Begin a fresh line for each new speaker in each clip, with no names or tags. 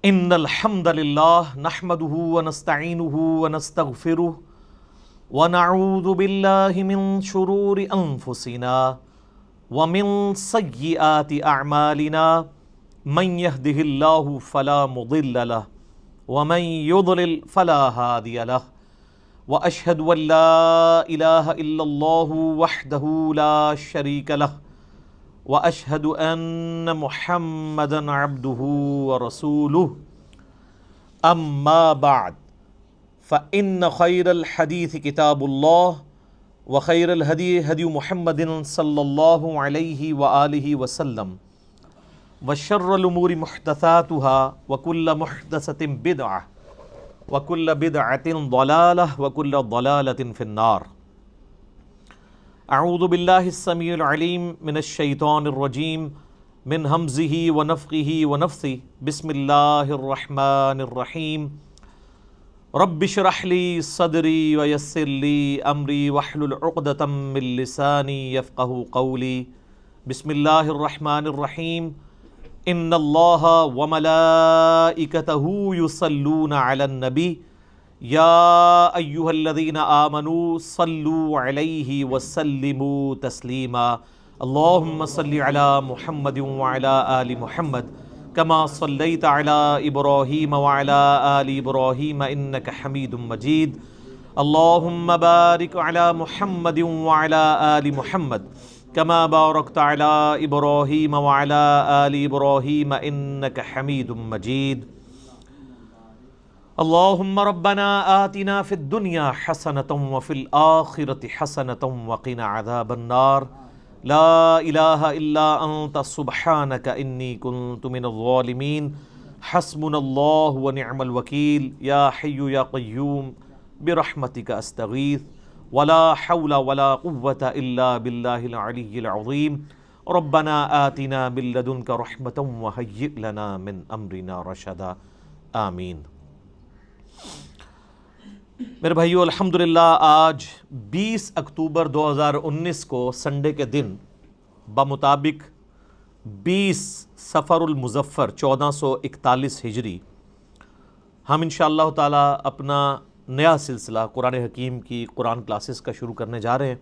ان الحمد للہ نحمده ونستعینه ونستغفره ونعوذ باللہ من شرور انفسنا ومن سیئات اعمالنا من يهده اللہ فلا مضل له ومن يضلل فلا هادی له واشهد ان لا الہ الا اللہ وحدہ لا شریک له واشهد ان محمدا عبده ورسوله اما بعد فان خیر الحدیث کتاب اللہ وخیر الہدی ہدی محمد صلی اللہ علیہ وآلہ وسلم وشر الامور محدثاتها وكل محدثۃ بدعہ وكل بدعۃ ضلالہ وكل ضلالۃ فی النار۔ اعوذ باللہ السمیع العلیم من الشیطان الرجیم من ہمزہ ونفخہ ونفثہ بسم اللہ الرحمن الرحیم رب اشرح لی صدری ویسر لی امری واحلل عقدۃ من لسانی یفقہوا قولی۔ بسم اللہ الرحمن الرحیم ان اللہ وملائکتہ یصلون علی النبی یا ایہا الذین آمنوا صلوا علیہ وسلموا تسلیما۔ اللہم صل علی محمد وعلی آل محمد کما صلیت علی ابراہیم وعلی آل ابراہیم انک حمید مجید۔ اللہم بارک علی محمد وعلی آل محمد کما بارکت علی ابراہیم وعلی آل ابراہیم انک حمید مجید۔ اللہم ربنا آتنا فی الدنیا حسنۃ وفی الآخرۃ حسنۃ وقنا عذاب النار۔ لا الہ الا انت سبحانک انی کنت من الظالمین۔ حسبنا اللہ ونعم الوکیل۔ یا حی یا قیوم برحمتک استغیث ولا حول ولا قوة الا باللہ العلی العظیم۔ ربنا آتنا من لدنک رحمۃ وہیئ لنا من امرنا رشدا۔ آمین۔ میرے بھائیو، الحمدللہ آج 20 اکتوبر 2019 کو سنڈے کے دن بمطابق 20 صفر المظفر 1441 ہجری ہم انشاءاللہ تعالی اپنا نیا سلسلہ قرآن حکیم کی قرآن کلاسز کا شروع کرنے جا رہے ہیں،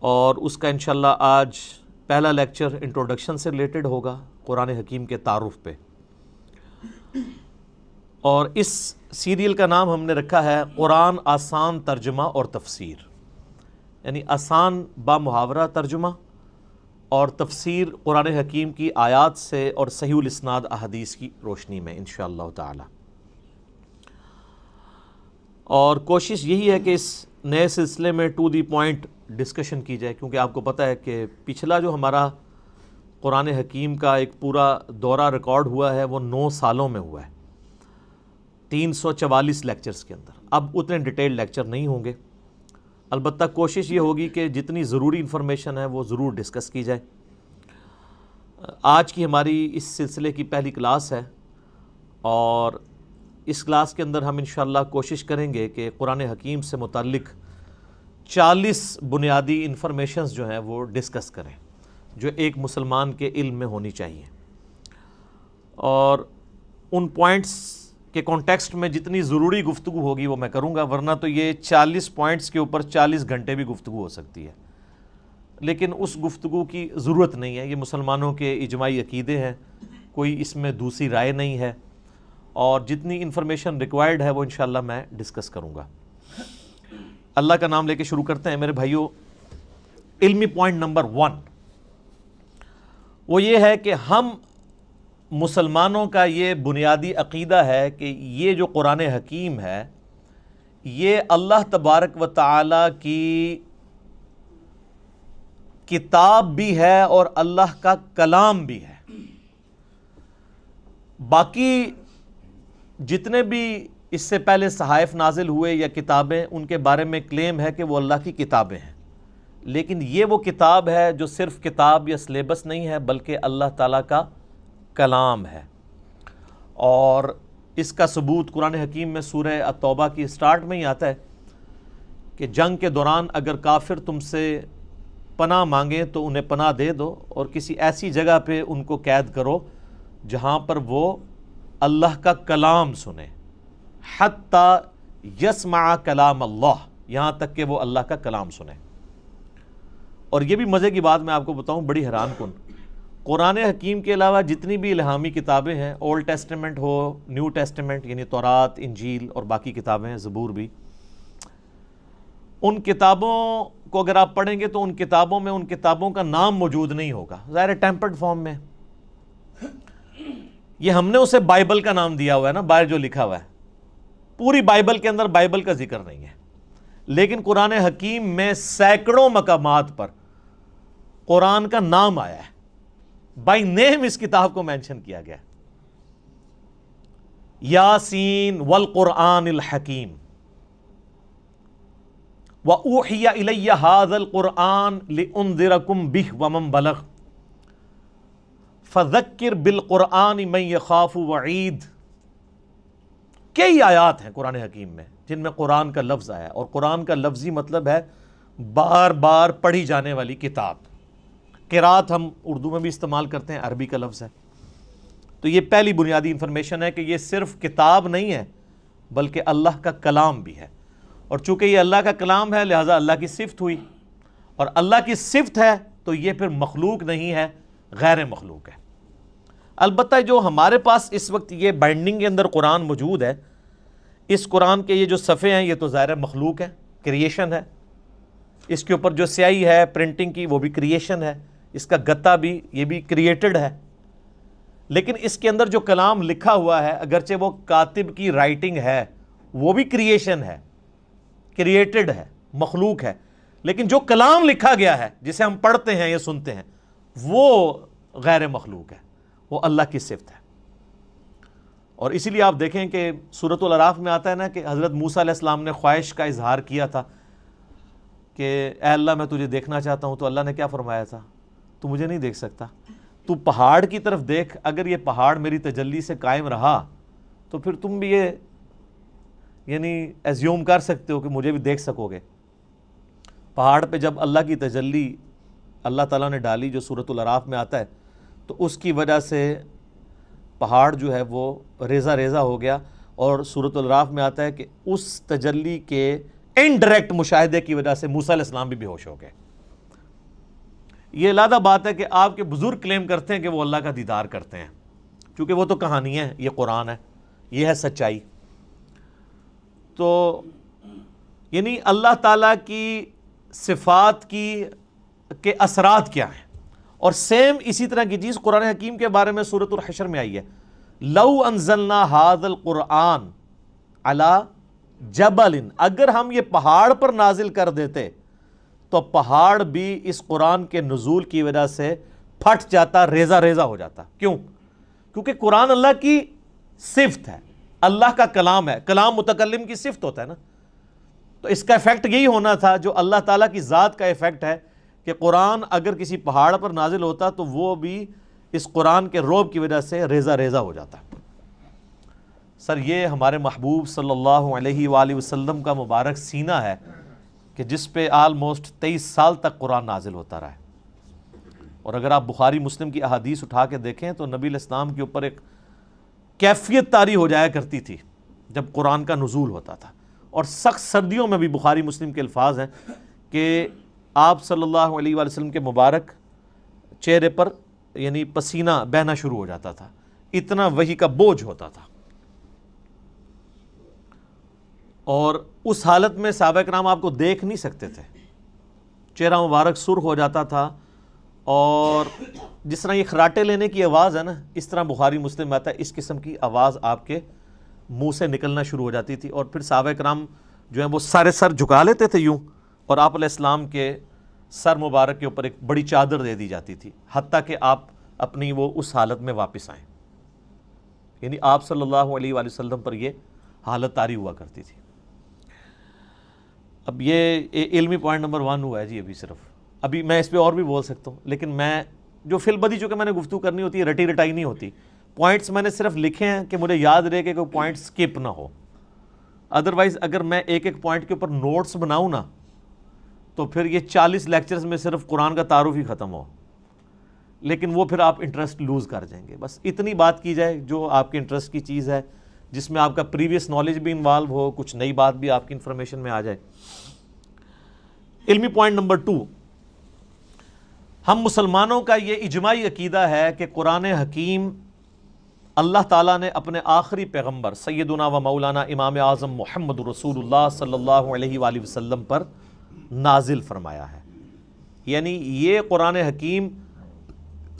اور اس کا انشاءاللہ آج پہلا لیکچر انٹروڈکشن سے ریلیٹڈ ہوگا، قرآن حکیم کے تعارف پہ، اور اس سیریل کا نام ہم نے رکھا ہے قرآن آسان ترجمہ اور تفسیر، یعنی آسان با محاورہ ترجمہ اور تفسیر قرآن حکیم کی آیات سے اور صحیح الاسناد احادیث کی روشنی میں انشاءاللہ تعالی۔ اور کوشش یہی ہے کہ اس نئے سلسلے میں ٹو دی پوائنٹ ڈسکشن کی جائے، کیونکہ آپ کو پتہ ہے کہ پچھلا جو ہمارا قرآن حکیم کا ایک پورا دورہ ریکارڈ ہوا ہے وہ 9 سالوں میں ہوا ہے، 344 لیکچرز کے اندر۔ اب اتنے ڈیٹیل لیکچر نہیں ہوں گے، البتہ کوشش یہ ہوگی کہ جتنی ضروری انفارمیشن ہے وہ ضرور ڈسکس کی جائے۔ آج کی ہماری اس سلسلے کی پہلی کلاس ہے، اور اس کلاس کے اندر ہم انشاءاللہ کوشش کریں گے کہ قرآن حکیم سے متعلق 40 بنیادی انفارمیشنز جو ہیں وہ ڈسکس کریں، جو ایک مسلمان کے علم میں ہونی چاہیے، اور ان پوائنٹس کہ کانٹیکسٹ میں جتنی ضروری گفتگو ہوگی وہ میں کروں گا، ورنہ تو یہ 40 پوائنٹس کے اوپر 40 گھنٹے بھی گفتگو ہو سکتی ہے، لیکن اس گفتگو کی ضرورت نہیں ہے۔ یہ مسلمانوں کے اجماعی عقیدے ہیں، کوئی اس میں دوسری رائے نہیں ہے، اور جتنی انفارمیشن ریکوائرڈ ہے وہ انشاءاللہ میں ڈسکس کروں گا۔ اللہ کا نام لے کے شروع کرتے ہیں میرے بھائیوں۔ علمی پوائنٹ نمبر 1 وہ یہ ہے کہ ہم مسلمانوں کا یہ بنیادی عقیدہ ہے کہ یہ جو قرآن حکیم ہے یہ اللہ تبارک و تعالی کی کتاب بھی ہے اور اللہ کا کلام بھی ہے۔ باقی جتنے بھی اس سے پہلے صحائف نازل ہوئے یا کتابیں، ان کے بارے میں کلیم ہے کہ وہ اللہ کی کتابیں ہیں، لیکن یہ وہ کتاب ہے جو صرف کتاب یا سلیبس نہیں ہے بلکہ اللہ تعالیٰ کا کلام ہے۔ اور اس کا ثبوت قرآن حکیم میں سورہ التوبہ کی سٹارٹ میں ہی آتا ہے کہ جنگ کے دوران اگر کافر تم سے پناہ مانگیں تو انہیں پناہ دے دو، اور کسی ایسی جگہ پہ ان کو قید کرو جہاں پر وہ اللہ کا کلام سنیں، حتی یسمع کلام اللہ، یہاں تک کہ وہ اللہ کا کلام سنیں۔ اور یہ بھی مزے کی بات میں آپ کو بتاؤں، بڑی حیران کن، قرآن حکیم کے علاوہ جتنی بھی الہامی کتابیں ہیں، اولڈ ٹیسٹمنٹ ہو، نیو ٹیسٹمنٹ یعنی تورات، انجیل اور باقی کتابیں ہیں، زبور بھی، ان کتابوں کو اگر آپ پڑھیں گے تو ان کتابوں میں ان کتابوں کا نام موجود نہیں ہوگا، ظاہر ٹیمپرڈ فارم میں۔ یہ ہم نے اسے بائبل کا نام دیا ہوا ہے نا، باہر جو لکھا ہوا ہے، پوری بائبل کے اندر بائبل کا ذکر نہیں ہے، لیکن قرآن حکیم میں سینکڑوں مقامات پر قرآن کا نام آیا ہے، بائی نیم اس کتاب کو مینشن کیا گیا، یاسین والقرآن الحکیم، وَأُوحِيَ إِلَيَّ هَذَا الْقُرْآنُ لِأُنذِرَكُمْ بِهِ وَمَنْ بَلَغَ فَذَكِّرْ بِالْقُرْآنِ مَنْ يَخَافُ وَعِيدٍ۔ کئی آیات ہیں قرآن حکیم میں جن میں قرآن کا لفظ آیا ہے، اور قرآن کا لفظی مطلب ہے بار بار پڑھی جانے والی کتاب۔ قرات ہم اردو میں بھی استعمال کرتے ہیں، عربی کا لفظ ہے۔ تو یہ پہلی بنیادی انفارمیشن ہے کہ یہ صرف کتاب نہیں ہے بلکہ اللہ کا کلام بھی ہے، اور چونکہ یہ اللہ کا کلام ہے لہٰذا اللہ کی صفت ہوئی، اور اللہ کی صفت ہے تو یہ پھر مخلوق نہیں ہے، غیر مخلوق ہے۔ البتہ جو ہمارے پاس اس وقت یہ بائنڈنگ کے اندر قرآن موجود ہے، اس قرآن کے یہ جو صفحے ہیں یہ تو ظاہر مخلوق ہے، کریشن ہے، اس کے اوپر جو سیاہی ہے پرنٹنگ کی وہ بھی کریشن ہے، اس کا گتا بھی یہ بھی کریٹڈ ہے، لیکن اس کے اندر جو کلام لکھا ہوا ہے اگرچہ وہ کاتب کی رائٹنگ ہے وہ بھی کریشن ہے، کریٹڈ ہے، مخلوق ہے، لیکن جو کلام لکھا گیا ہے جسے ہم پڑھتے ہیں یا سنتے ہیں وہ غیر مخلوق ہے، وہ اللہ کی صفت ہے۔ اور اسی لیے آپ دیکھیں کہ سورۃ الاعراف میں آتا ہے نا کہ حضرت موسیٰ علیہ السلام نے خواہش کا اظہار کیا تھا کہ اے اللہ میں تجھے دیکھنا چاہتا ہوں، تو اللہ نے کیا فرمایا تھا؟ تو مجھے نہیں دیکھ سکتا، تو پہاڑ کی طرف دیکھ، اگر یہ پہاڑ میری تجلی سے قائم رہا تو پھر تم بھی یہ یعنی ایزیوم کر سکتے ہو کہ مجھے بھی دیکھ سکو گے۔ پہاڑ پہ جب اللہ کی تجلی اللہ تعالیٰ نے ڈالی جو سورۃ الاعراف میں آتا ہے، تو اس کی وجہ سے پہاڑ جو ہے وہ ریزہ ریزہ ہو گیا، اور سورۃ الاعراف میں آتا ہے کہ اس تجلی کے انڈائریکٹ مشاہدے کی وجہ سے موسیٰ علیہ السلام بھی بے ہوش ہو گئے۔ یہ علیحدہ بات ہے کہ آپ کے بزرگ کلیم کرتے ہیں کہ وہ اللہ کا دیدار کرتے ہیں، چونکہ وہ تو کہانی ہے، یہ قرآن ہے، یہ ہے سچائی۔ تو یعنی اللہ تعالیٰ کی صفات کے اثرات کیا ہیں، اور سیم اسی طرح کی چیز قرآن حکیم کے بارے میں سورۃ الحشر میں آئی ہے، لو انزلنا هذا القرآن على جبل، اگر ہم یہ پہاڑ پر نازل کر دیتے تو پہاڑ بھی اس قرآن کے نزول کی وجہ سے پھٹ جاتا، ریزہ ریزہ ہو جاتا۔ کیوں؟ کیونکہ قرآن اللہ کی صفت ہے، اللہ کا کلام ہے، کلام متکلم کی صفت ہوتا ہے نا، تو اس کا ایفیکٹ یہی ہونا تھا جو اللہ تعالیٰ کی ذات کا ایفیکٹ ہے کہ قرآن اگر کسی پہاڑ پر نازل ہوتا تو وہ بھی اس قرآن کے روب کی وجہ سے ریزہ ریزہ ہو جاتا۔ سر یہ ہمارے محبوب صلی اللہ علیہ وآلہ وسلم کا مبارک سینہ ہے کہ جس پہ آلموسٹ 23 سال تک قرآن نازل ہوتا رہا ہے، اور اگر آپ بخاری مسلم کی احادیث اٹھا کے دیکھیں تو نبی علیہ السلام کے اوپر ایک کیفیت طاری ہو جایا کرتی تھی جب قرآن کا نزول ہوتا تھا، اور سخت سردیوں میں بھی بخاری مسلم کے الفاظ ہیں کہ آپ صلی اللہ علیہ وآلہ وسلم کے مبارک چہرے پر یعنی پسینہ بہنا شروع ہو جاتا تھا، اتنا وحی کا بوجھ ہوتا تھا، اور اس حالت میں صحابہ کرام آپ کو دیکھ نہیں سکتے تھے، چہرہ مبارک سرخ ہو جاتا تھا، اور جس طرح یہ خراٹے لینے کی آواز ہے نا، اس طرح بخاری مسلم میں آتا ہے اس قسم کی آواز آپ کے منہ سے نکلنا شروع ہو جاتی تھی، اور پھر صحابہ کرام جو ہیں وہ سارے سر جھکا لیتے تھے یوں، اور آپ علیہ السلام کے سر مبارک کے اوپر ایک بڑی چادر دے دی جاتی تھی، حتیٰ کہ آپ اپنی وہ اس حالت میں واپس آئیں، یعنی آپ صلی اللہ علیہ وآلہ وسلم پر یہ حالت طاری ہوا کرتی تھی۔ اب یہ علمی پوائنٹ نمبر 1 ہوا ہے جی، ابھی صرف ابھی میں اس پہ اور بھی بول سکتا ہوں، لیکن میں جو فی البدی چونکہ میں نے گفتگو کرنی ہوتی ہے، رٹی رٹائی نہیں ہوتی، پوائنٹس میں نے صرف لکھے ہیں کہ مجھے یاد رہے کہ کوئی پوائنٹ سکپ نہ ہو، ادروائز اگر میں ایک ایک پوائنٹ کے اوپر نوٹس بناؤں نا تو پھر یہ 40 لیکچرز میں صرف قرآن کا تعارف ہی ختم ہو، لیکن وہ پھر آپ انٹرسٹ لوز کر جائیں گے. بس اتنی بات کی جائے جو آپ کے انٹرسٹ کی چیز ہے، جس میں آپ کا پریویس نالج بھی انوالو ہو، کچھ نئی بات بھی آپ کی انفارمیشن میں آ جائے. علمی پوائنٹ نمبر 2، ہم مسلمانوں کا یہ اجماعی عقیدہ ہے کہ قرآن حکیم اللہ تعالیٰ نے اپنے آخری پیغمبر سیدنا و مولانا امام اعظم محمد رسول اللہ صلی اللہ علیہ وآلہ وسلم پر نازل فرمایا ہے. یعنی یہ قرآن حکیم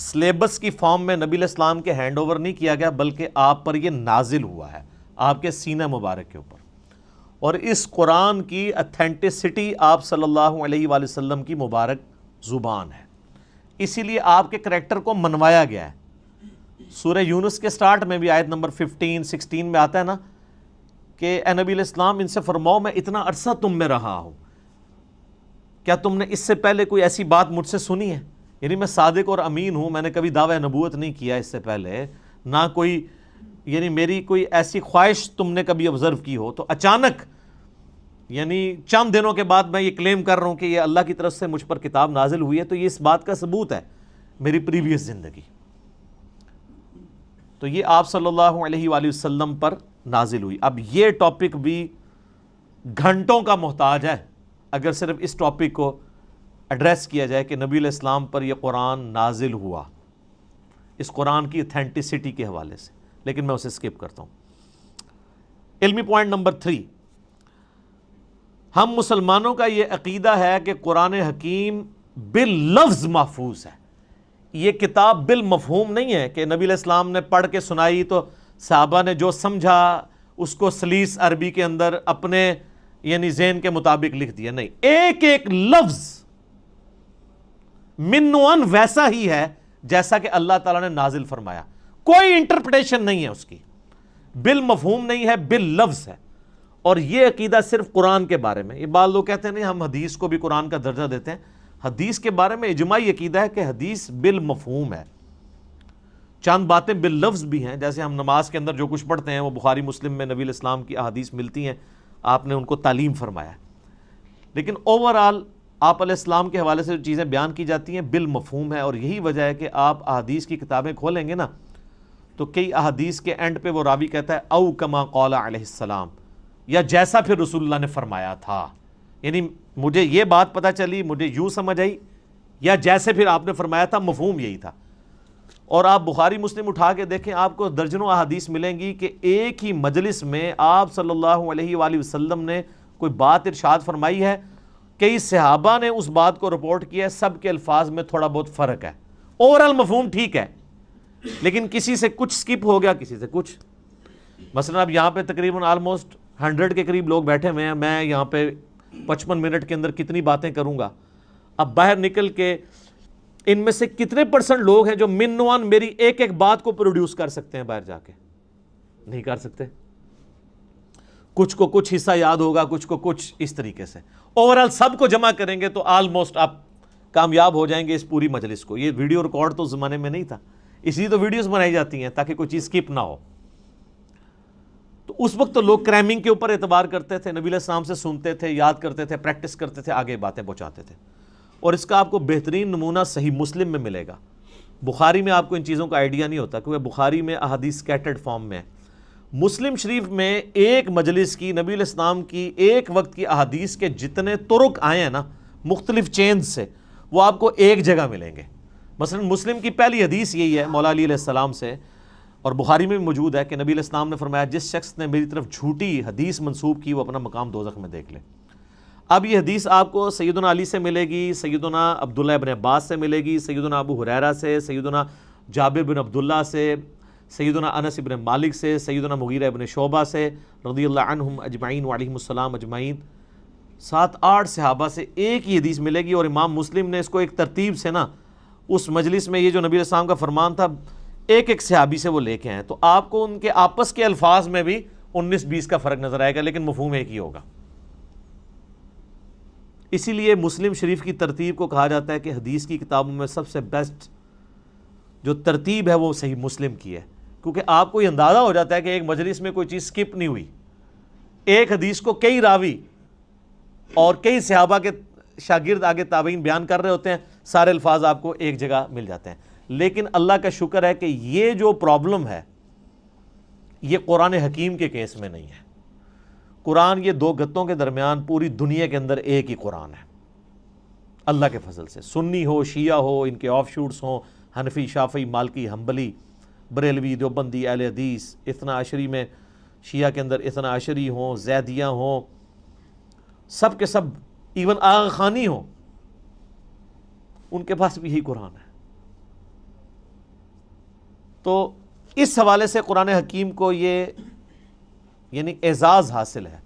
سلیبس کی فارم میں نبی علیہ السلام کے ہینڈ اوور نہیں کیا گیا، بلکہ آپ پر یہ نازل ہوا ہے، آپ کے سینہ مبارک کے اوپر. اور اس قرآن کی اتھینٹسٹی آپ صلی اللہ علیہ وآلہ وسلم کی مبارک زبان ہے، اسی لیے آپ کے کریکٹر کو منوایا گیا ہے. سورہ یونس کے سٹارٹ میں بھی آیت نمبر 15-16 میں آتا ہے نا کہ اے نبی علیہ السلام ان سے فرماؤ میں اتنا عرصہ تم میں رہا ہوں، کیا تم نے اس سے پہلے کوئی ایسی بات مجھ سے سنی ہے؟ یعنی میں صادق اور امین ہوں، میں نے کبھی دعوی نبوت نہیں کیا اس سے پہلے، نہ کوئی یعنی میری کوئی ایسی خواہش تم نے کبھی آبزرو کی ہو، تو اچانک یعنی چند دنوں کے بعد میں یہ کلیم کر رہا ہوں کہ یہ اللہ کی طرف سے مجھ پر کتاب نازل ہوئی ہے، تو یہ اس بات کا ثبوت ہے میری پریویس زندگی. تو یہ آپ صلی اللہ علیہ وآلہ وسلم پر نازل ہوئی. اب یہ ٹاپک بھی گھنٹوں کا محتاج ہے اگر صرف اس ٹاپک کو ایڈریس کیا جائے کہ نبی علیہ السلام پر یہ قرآن نازل ہوا، اس قرآن کی اتھینٹسٹی کے حوالے سے، لیکن میں اسے سکپ کرتا ہوں. علمی پوائنٹ نمبر 3، ہم مسلمانوں کا یہ عقیدہ ہے کہ قرآن حکیم باللفظ محفوظ ہے. یہ کتاب بالمفہوم نہیں ہے کہ نبی علیہ السلام نے پڑھ کے سنائی تو صحابہ نے جو سمجھا اس کو سلیس عربی کے اندر اپنے یعنی ذہن کے مطابق لکھ دیا. نہیں، ایک ایک لفظ من و عن ویسا ہی ہے جیسا کہ اللہ تعالیٰ نے نازل فرمایا، کوئی انٹرپریٹیشن نہیں ہے اس کی، بالمفہوم نہیں ہے، باللفظ ہے. اور یہ عقیدہ صرف قرآن کے بارے میں. یہ بعض لوگ کہتے ہیں نہیں ہم حدیث کو بھی قرآن کا درجہ دیتے ہیں. حدیث کے بارے میں اجماعی عقیدہ ہے کہ حدیث بالمفہوم ہے. چند باتیں باللفظ بھی ہیں، جیسے ہم نماز کے اندر جو کچھ پڑھتے ہیں وہ بخاری مسلم میں نبی علیہ السلام کی احادیث ملتی ہیں، آپ نے ان کو تعلیم فرمایا ہے. لیکن اوورآل آپ علیہ السلام کے حوالے سے جو چیزیں بیان کی جاتی ہیں بالمفہوم ہے. اور یہی وجہ ہے کہ آپ احادیث کی کتابیں کھولیں گے نا تو کئی احادیث کے اینڈ پہ وہ راوی کہتا ہے او کما قال علیہ السلام، یا جیسا پھر رسول اللہ نے فرمایا تھا. یعنی مجھے یہ بات پتہ چلی، مجھے یوں سمجھ آئی، یا جیسے پھر آپ نے فرمایا تھا مفہوم یہی تھا. اور آپ بخاری مسلم اٹھا کے دیکھیں، آپ کو درجنوں احادیث ملیں گی کہ ایک ہی مجلس میں آپ صلی اللہ علیہ وآلہ وسلم نے کوئی بات ارشاد فرمائی ہے، کئی صحابہ نے اس بات کو رپورٹ کیا ہے، سب کے الفاظ میں تھوڑا بہت فرق ہے، اوورال مفہوم ٹھیک ہے، لیکن کسی سے کچھ سکپ ہو گیا، کسی سے کچھ. مثلا اب یہاں پہ تقریباً آلموسٹ 100 کے قریب لوگ بیٹھے ہوئے ہیں، میں یہاں پہ 55 منٹ کے اندر کتنی باتیں کروں گا. اب باہر نکل کے ان میں سے کتنے % لوگ ہیں جو منوان میری ایک ایک بات کو پروڈیوس کر سکتے ہیں؟ باہر جا کے نہیں کر سکتے. کچھ کو کچھ حصہ یاد ہوگا، کچھ کو کچھ، اس طریقے سے اوورال سب کو جمع کریں گے تو آلموسٹ آپ کامیاب ہو جائیں گے اس پوری مجلس کو. یہ ویڈیو ریکارڈ تو اس زمانے میں نہیں تھا، اس لیے تو ویڈیوز بنائی جاتی ہیں تاکہ کوئی چیز سکپ نہ ہو. تو اس وقت تو لوگ کریمنگ کے اوپر اعتبار کرتے تھے، نبی علیہ السلام سے سنتے تھے، یاد کرتے تھے، پریکٹس کرتے تھے، آگے باتیں پہنچاتے تھے. اور اس کا آپ کو بہترین نمونہ صحیح مسلم میں ملے گا. بخاری میں آپ کو ان چیزوں کا آئیڈیا نہیں ہوتا کیونکہ بخاری میں احادیث سکیٹرڈ فارم میں ہے. مسلم شریف میں ایک مجلس کی نبی علیہ السلام کی ایک وقت کی احادیث کے جتنے طرق آئے ہیں نا مختلف چینز سے، وہ آپ کو ایک جگہ ملیں گے. مثلا مسلم کی پہلی حدیث یہی ہے مولا علی علیہ السلام سے، اور بخاری میں بھی موجود ہے کہ نبی علیہ السلام نے فرمایا جس شخص نے میری طرف جھوٹی حدیث منسوب کی وہ اپنا مقام دوزخ میں دیکھ لے. اب یہ حدیث آپ کو سیدنا علی سے ملے گی، سیدنا عبداللہ ابن عباس سے ملے گی، سیدنا ابو ہریرہ سے، سیدنا جابر بن عبداللہ سے، سیدنا انس ابن مالک سے، سیدنا مغیرہ ابن شعبہ سے رضی اللہ عنہم اجمعین وعلیہم السلام اجمعین. 7-8 صحابہ سے ایک ہی حدیث ملے گی. اور امام مسلم نے اس کو ایک ترتیب سے نا اس مجلس میں، یہ جو نبی علیہ السلام کا فرمان تھا، ایک ایک صحابی سے وہ لے کے ہیں، تو آپ کو ان کے آپس کے الفاظ میں بھی 19-20 کا فرق نظر آئے گا، لیکن مفہوم ایک ہی ہوگا. اسی لیے مسلم شریف کی ترتیب کو کہا جاتا ہے کہ حدیث کی کتابوں میں سب سے بیسٹ جو ترتیب ہے وہ صحیح مسلم کی ہے، کیونکہ آپ کو یہ اندازہ ہو جاتا ہے کہ ایک مجلس میں کوئی چیز سکپ نہیں ہوئی. ایک حدیث کو کئی راوی اور کئی صحابہ کے شاگرد آگے تابعین بیان کر رہے ہوتے ہیں، سارے الفاظ آپ کو ایک جگہ مل جاتے ہیں. لیکن اللہ کا شکر ہے کہ یہ جو پرابلم ہے یہ قرآن حکیم کے کیس میں نہیں ہے. قرآن یہ دو گتوں کے درمیان پوری دنیا کے اندر ایک ہی قرآن ہے اللہ کے فضل سے. سنی ہو، شیعہ ہو، ان کے آف شوٹس ہوں، حنفی، شافعی، مالکی، حنبلی، بریلوی، دیوبندی، اہل حدیث، اثنا عشری میں شیعہ کے اندر اثنا عشری ہوں، زیدیہ ہوں، سب کے سب، ایون آغا خانی ہوں، ان کے پاس بھی یہی قرآن ہے. تو اس حوالے سے قرآن حکیم کو یہ یعنی اعزاز حاصل ہے،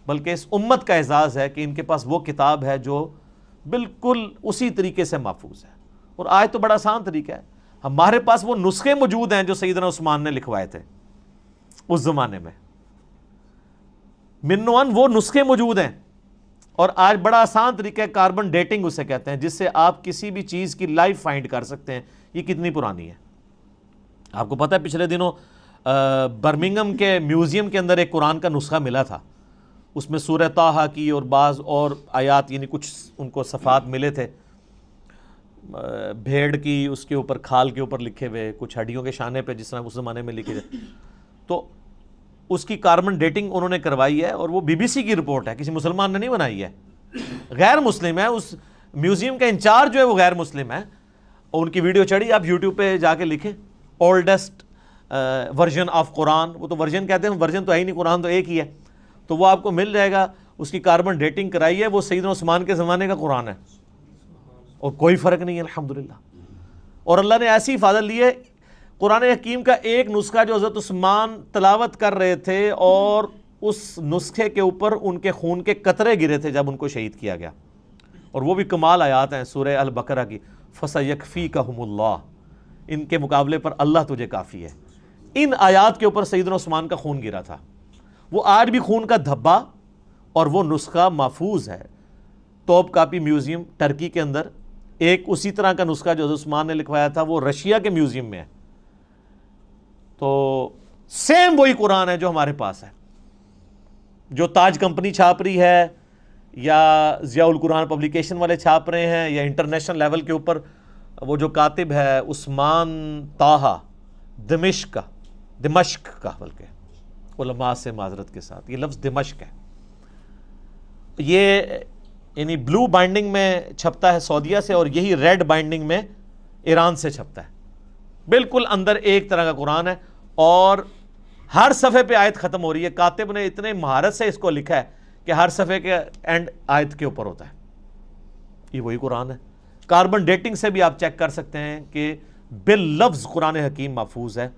بلکہ اس امت کا اعزاز ہے کہ ان کے پاس وہ کتاب ہے جو بالکل اسی طریقے سے محفوظ ہے. اور آج تو بڑا آسان طریقہ ہے، ہمارے پاس وہ نسخے موجود ہیں جو سیدنا عثمان نے لکھوائے تھے اس زمانے میں، منوان وہ نسخے موجود ہیں. اور آج بڑا آسان طریقہ ہے، کاربن ڈیٹنگ اسے کہتے ہیں، جس سے آپ کسی بھی چیز کی لائف فائنڈ کر سکتے ہیں یہ کتنی پرانی ہے. آپ کو پتہ ہے پچھلے دنوں برمنگھم کے میوزیم کے اندر ایک قرآن کا نسخہ ملا تھا، اس میں سورہ طٰہٰ کی اور بعض اور آیات یعنی کچھ ان کو صفحات ملے تھے، بھیڑ کی اس کے اوپر کھال کے اوپر لکھے ہوئے، کچھ ہڈیوں کے شانے پہ جس طرح اس زمانے میں لکھے تھے. تو اس کی کاربن ڈیٹنگ انہوں نے کروائی ہے، اور وہ بی بی سی کی رپورٹ ہے، کسی مسلمان نے نہیں بنائی ہے، غیر مسلم ہے. اس میوزیم کا انچارج جو ہے وہ غیر مسلم ہے، اور ان کی ویڈیو چڑھی، آپ یوٹیوب پہ جا کے لکھیں اولڈسٹ ورژن آف قرآن. وہ تو ورژن کہتے ہیں، ورژن تو ہے ہی نہیں، قرآن تو ایک ہی ہے. تو وہ آپ کو مل جائے گا، اس کی کاربن ڈیٹنگ کرائی ہے، وہ سیدنا عثمان کے زمانے کا قرآن ہے، اور کوئی فرق نہیں ہے الحمدللہ. اور اللہ نے ایسی حفاظت لی ہے. قرآن حکیم کا ایک نسخہ جو حضرت عثمان تلاوت کر رہے تھے، اور اس نسخے کے اوپر ان کے خون کے قطرے گرے تھے جب ان کو شہید کیا گیا. اور وہ بھی کمال آیات ہیں سورہ البقرہ کی، فَسَيَكْفِيكَهُمُ اللَّهُ، ان کے مقابلے پر اللہ تجھے کافی ہے. ان آیات کے اوپر سیدنا عثمان کا خون گرا تھا. وہ آج بھی خون کا دھبا اور وہ نسخہ محفوظ ہے توپ کاپی میوزیم ٹرکی کے اندر. ایک اسی طرح کا نسخہ جو حضرت عثمان نے لکھوایا تھا وہ رشیا کے میوزیم میں ہے. تو سیم وہی قرآن ہے جو ہمارے پاس ہے، جو تاج کمپنی چھاپ رہی ہے، یا ضیاء القرآن پبلیکیشن والے چھاپ رہے ہیں، یا انٹرنیشنل لیول کے اوپر وہ جو کاتب ہے عثمان طٰہٰ دمشق کا بلکہ علماء سے معذرت کے ساتھ یہ لفظ دمشق ہے. یہ یعنی بلو بائنڈنگ میں چھپتا ہے سعودیہ سے، اور یہی ریڈ بائنڈنگ میں ایران سے چھپتا ہے. بالکل اندر ایک طرح کا قرآن ہے، اور ہر صفحے پہ آیت ختم ہو رہی ہے. کاتب نے اتنے مہارت سے اس کو لکھا ہے کہ ہر صفحے کے اینڈ آیت کے اوپر ہوتا ہے. یہ وہی قرآن ہے. کاربن ڈیٹنگ سے بھی آپ چیک کر سکتے ہیں کہ باللفظ قرآن حکیم محفوظ ہے.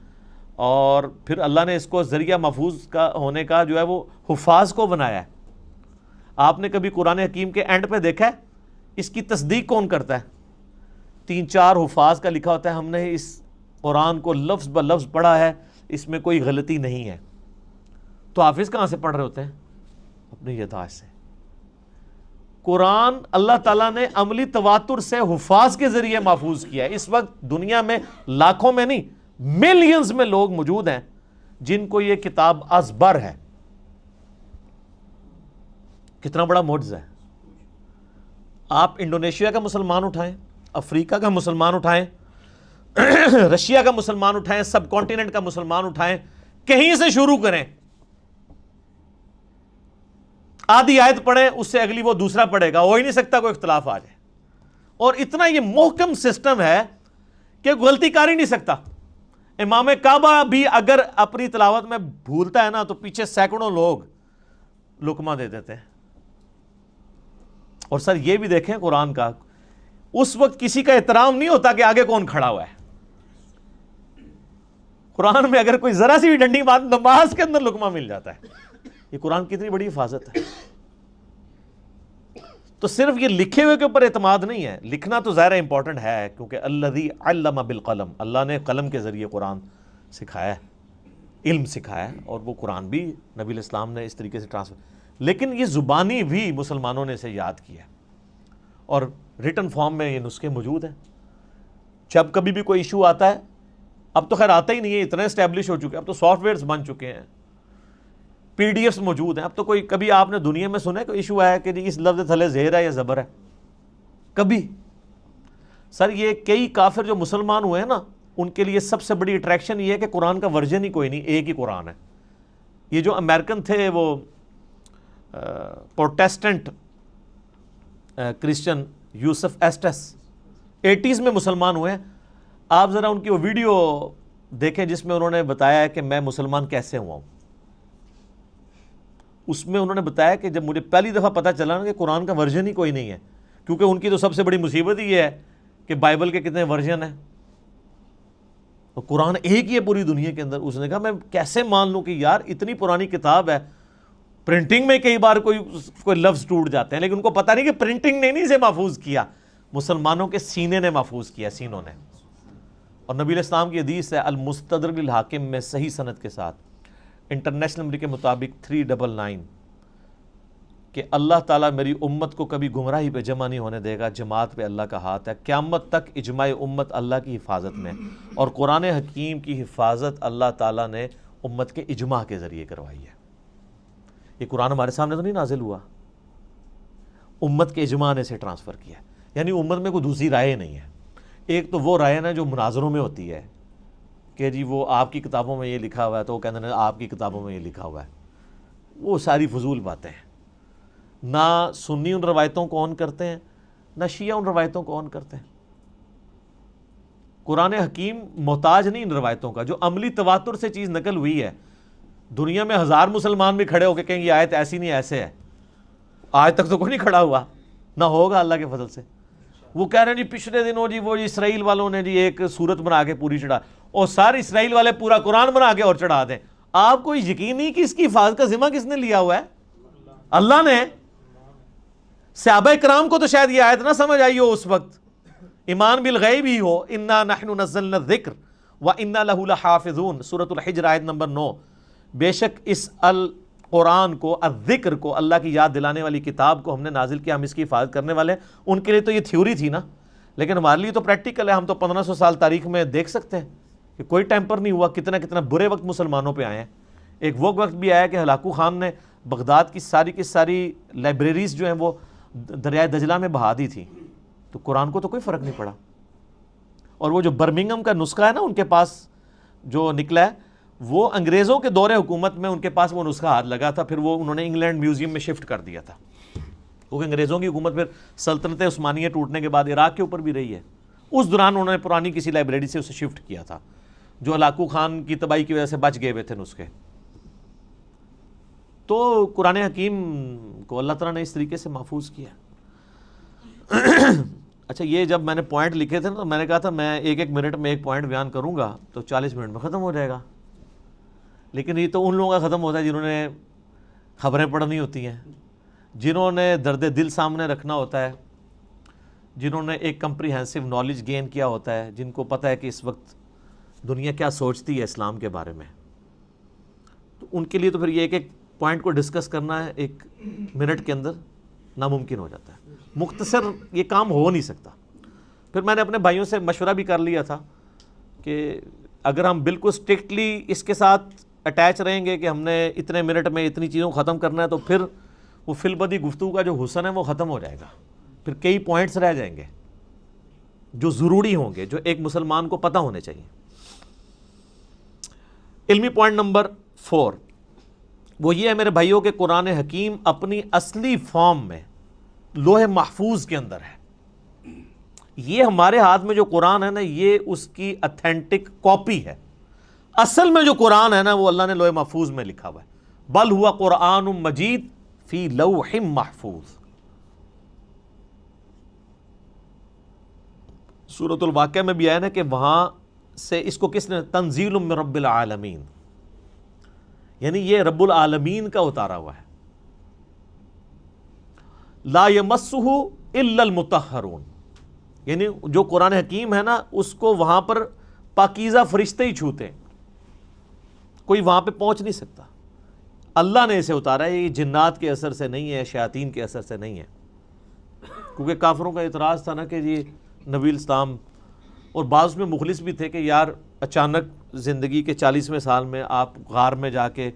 اور پھر اللہ نے اس کو ذریعہ محفوظ کا ہونے کا جو ہے وہ حفاظ کو بنایا ہے. آپ نے کبھی قرآن حکیم کے اینڈ پہ دیکھا ہے اس کی تصدیق کون کرتا ہے؟ 3-4 حفاظ کا لکھا ہوتا ہے ہم نے اس قرآن کو لفظ بہ لفظ پڑھا ہے، اس میں کوئی غلطی نہیں ہے. تو حافظ کہاں سے پڑھ رہے ہوتے ہیں؟ اپنی یادداشت سے. قرآن اللہ تعالیٰ نے عملی تواتر سے حفاظ کے ذریعے محفوظ کیا ہے. اس وقت دنیا میں لاکھوں میں نہیں ملینز میں لوگ موجود ہیں جن کو یہ کتاب ازبر ہے. کتنا بڑا معجزہ ہے. آپ انڈونیشیا کا مسلمان اٹھائیں، افریقہ کا مسلمان اٹھائیں، رشیا کا مسلمان اٹھائیں، سب کانٹیننٹ کا مسلمان اٹھائیں، کہیں سے شروع کریں، آدھی آیت پڑھیں، اس سے اگلی وہ دوسرا پڑھے گا، ہو ہی نہیں سکتا کوئی اختلاف آ جائے. اور اتنا یہ محکم سسٹم ہے کہ غلطی کر ہی نہیں سکتا. امام کعبہ بھی اگر اپنی تلاوت میں بھولتا ہے نا تو پیچھے سینکڑوں لوگ لقمہ دے دیتے ہیں. اور سر یہ بھی دیکھیں قرآن کا، اس وقت کسی کا احترام نہیں ہوتا کہ آگے کون کھڑا ہوا ہے. قرآن میں اگر کوئی ذرا سی بھی ڈنڈی بات نماز کے اندر لقمہ مل جاتا ہے. یہ قرآن کی اتنی بڑی حفاظت ہے. تو صرف یہ لکھے ہوئے کے اوپر اعتماد نہیں ہے، لکھنا تو ظاہر امپورٹنٹ ہے کیونکہ الذی علم بالقلم، اللہ نے قلم کے ذریعے قرآن سکھایا ہے، علم سکھایا ہے، اور وہ قرآن بھی نبی علیہ السلام نے اس طریقے سے ٹرانسفر. لیکن یہ زبانی بھی مسلمانوں نے اسے یاد کیا ہے، اور ریٹن فارم میں یہ نسخے موجود ہیں. جب کبھی بھی کوئی ایشو آتا ہے، اب تو خیر آتا ہی نہیں ہے، اتنے اسٹیبلش ہو چکے ہیں، اب تو سافٹ ویئرز بن چکے ہیں، پی ڈی ایفs موجود ہیں. اب تو کوئی کبھی آپ نے دنیا میں سنا ہے کوئی ایشو آیا کہ اس لفظ تھلے زیر ہے یا زبر ہے؟ کبھی سر یہ کئی کافر جو مسلمان ہوئے ہیں نا، ان کے لیے سب سے بڑی اٹریکشن یہ ہے کہ قرآن کا ورژن ہی کوئی نہیں، ایک ہی قرآن ہے۔ یہ جو امریکن تھے وہ پروٹیسٹنٹ کرسچن یوسف ایسٹس 80s میں مسلمان ہوئے ہیں۔ آپ ذرا ان کی وہ ویڈیو دیکھیں جس میں انہوں نے بتایا ہے کہ میں مسلمان کیسے ہوا ہوں۔ اس میں انہوں نے بتایا کہ جب مجھے پہلی دفعہ پتہ چلا نا کہ قرآن کا ورژن ہی کوئی نہیں ہے، کیونکہ ان کی تو سب سے بڑی مصیبت ہی یہ ہے کہ بائبل کے کتنے ورژن ہیں، تو قرآن ایک ہی ہے پوری دنیا کے اندر۔ اس نے کہا میں کیسے مان لوں کہ یار اتنی پرانی کتاب ہے، پرنٹنگ میں کئی بار کوئی لفظ ٹوٹ جاتے ہیں، لیکن ان کو پتہ نہیں کہ پرنٹنگ نے نہیں اسے محفوظ کیا، مسلمانوں کے سینے نے محفوظ کیا، سینوں نے۔ اور نبی علیہ السلام کی حدیث ہے المستدرک للحاکم میں صحیح سند کے ساتھ، انٹرنیشنل نمبر کے مطابق 399، کہ اللہ تعالیٰ میری امت کو کبھی گمراہی پہ جمع نہیں ہونے دے گا، جماعت پہ اللہ کا ہاتھ ہے، قیامت تک اجماع امت اللہ کی حفاظت میں، اور قرآن حکیم کی حفاظت اللہ تعالیٰ نے امت کے اجماع کے ذریعے کروائی ہے۔ یہ قرآن ہمارے سامنے تو نہیں نازل ہوا، امت کے اجماع نے اسے ٹرانسفر کیا، یعنی امت میں کوئی دوسری رائے نہیں ہے۔ ایک تو وہ رائے نا جو مناظروں میں ہوتی ہے کہ جی وہ آپ کی کتابوں میں یہ لکھا ہوا ہے، تو وہ کہتے ہیں آپ کی کتابوں میں یہ لکھا ہوا ہے، وہ ساری فضول باتیں ہیں۔ نہ سنی ان روایتوں کو آن کرتے ہیں، نہ شیعہ ان روایتوں کو آن کرتے ہیں۔ قرآن حکیم محتاج نہیں ان روایتوں کا، جو عملی تواتر سے چیز نقل ہوئی ہے۔ دنیا میں 1000 مسلمان بھی کھڑے ہو کے کہیں یہ آیت ایسی نہیں ایسے ہے، آج تک تو کوئی نہیں کھڑا ہوا، نہ ہوگا اللہ کے فضل سے۔ وہ کہہ رہے ہیں جی پچھلے دنوں جی وہ اسرائیل والوں نے جی ایک سورت بنا کے پوری چڑھا، اور سارے اسرائیل والے پورا قرآن بنا کے اور چڑھا دیں۔ آپ کو یقین نہیں کہ اس کی حفاظت کا ذمہ کس نے لیا ہوا ہے؟ اللہ نے۔ صحابہ کرام کو تو شاید یہ آیت نہ سمجھ آئی ہو اس وقت، ایمان بالغیب ہی ہو، انا نحن نزلنا الذکر وانا لہ لحافظون، سورۃ الحجر آیت نمبر 9۔ بے شک اس القرآن کو، الذکر کو، اللہ کی یاد دلانے والی کتاب کو ہم نے نازل کیا، ہم اس کی حفاظت کرنے والے ہیں۔ ان کے لیے تو یہ تھیوری تھی نا، لیکن ہمارے لیے تو پریکٹیکل ہے۔ ہم تو 1500 سال تاریخ میں دیکھ سکتے ہیں کہ کوئی ٹیمپر نہیں ہوا، کتنا کتنا برے وقت مسلمانوں پہ آئے ہیں۔ ایک وہ وقت بھی آیا کہ ہلاکو خان نے بغداد کی ساری لائبریریز جو ہیں وہ دریائے دجلہ میں بہا دی تھی، تو قرآن کو تو کوئی فرق نہیں پڑا۔ اور وہ جو برمنگھم کا نسخہ ہے نا ان کے پاس جو نکلا ہے، وہ انگریزوں کے دور حکومت میں ان کے پاس وہ نسخہ ہاتھ لگا تھا، پھر وہ انہوں نے انگلینڈ میوزیم میں شفٹ کر دیا تھا، کیونکہ انگریزوں کی حکومت پھر سلطنت عثمانیہ ٹوٹنے کے بعد عراق کے اوپر بھی رہی ہے۔ اس دوران انہوں نے پرانی کسی لائبریری سے اسے شفٹ کیا تھا، جو ہلاکو خان کی تباہی کی وجہ سے بچ گئے ہوئے تھے نسخے۔ تو قرآن حکیم کو اللہ تعالیٰ نے اس طریقے سے محفوظ کیا۔ اچھا، یہ جب میں نے پوائنٹ لکھے تھے نا، تو میں نے کہا تھا میں ایک منٹ میں ایک پوائنٹ بیان کروں گا تو 40 منٹ میں ختم ہو جائے گا، لیکن یہ تو ان لوگوں کا ختم ہوتا ہے جنہوں نے خبریں پڑھنی ہوتی ہیں، جنہوں نے درد دل سامنے رکھنا ہوتا ہے، جنہوں نے ایک کمپریہنسو نالج گین کیا ہوتا ہے، جن کو پتہ ہے کہ اس وقت دنیا کیا سوچتی ہے اسلام کے بارے میں، تو ان کے لیے تو پھر یہ ایک پوائنٹ کو ڈسکس کرنا ہے 1 منٹ کے اندر ناممکن ہو جاتا ہے، مختصر یہ کام ہو نہیں سکتا۔ پھر میں نے اپنے بھائیوں سے مشورہ بھی کر لیا تھا کہ اگر ہم بالکل اسٹرکٹلی اس کے ساتھ اٹیچ رہیں گے کہ ہم نے اتنے منٹ میں اتنی چیزوں کو ختم کرنا ہے، تو پھر وہ فی البدی گفتگو کا جو حسن ہے وہ ختم ہو جائے گا، پھر کئی پوائنٹس رہ جائیں گے جو ضروری ہوں گے، جو ایک مسلمان کو پتہ ہونے چاہیے۔ علمی پوائنٹ نمبر 4 وہ یہ ہے میرے بھائیوں کہ قرآن حکیم اپنی اصلی فارم میں لوح محفوظ کے اندر ہے۔ یہ ہمارے ہاتھ میں جو قرآن ہے نا، یہ اس کی اتھینٹک کاپی ہے۔ اصل میں جو قرآن ہے نا وہ اللہ نے لوح محفوظ میں لکھا ہوا ہے، بل ہوا قرآن مجید فی لوح محفوظ۔ سورۃ الواقعہ میں بھی آیا نا کہ وہاں سے اس کو کس نے، تنزیل من رب العالمین، یعنی یہ رب العالمین کا اتارا ہوا ہے۔ لا یمسہ الا المطہرون، یعنی جو قرآن حکیم ہے نا اس کو وہاں پر پاکیزہ فرشتے ہی چھوتے ہیں، کوئی وہاں پہ پہنچ نہیں سکتا۔ اللہ نے اسے اتارا ہے، یہ جنات کے اثر سے نہیں ہے، شیاطین کے اثر سے نہیں ہے، کیونکہ کافروں کا اعتراض تھا نا کہ جی نبی الاسلام، اور بعض میں مخلص بھی تھے کہ یار اچانک زندگی کے 40ویں سال میں آپ غار میں جا کے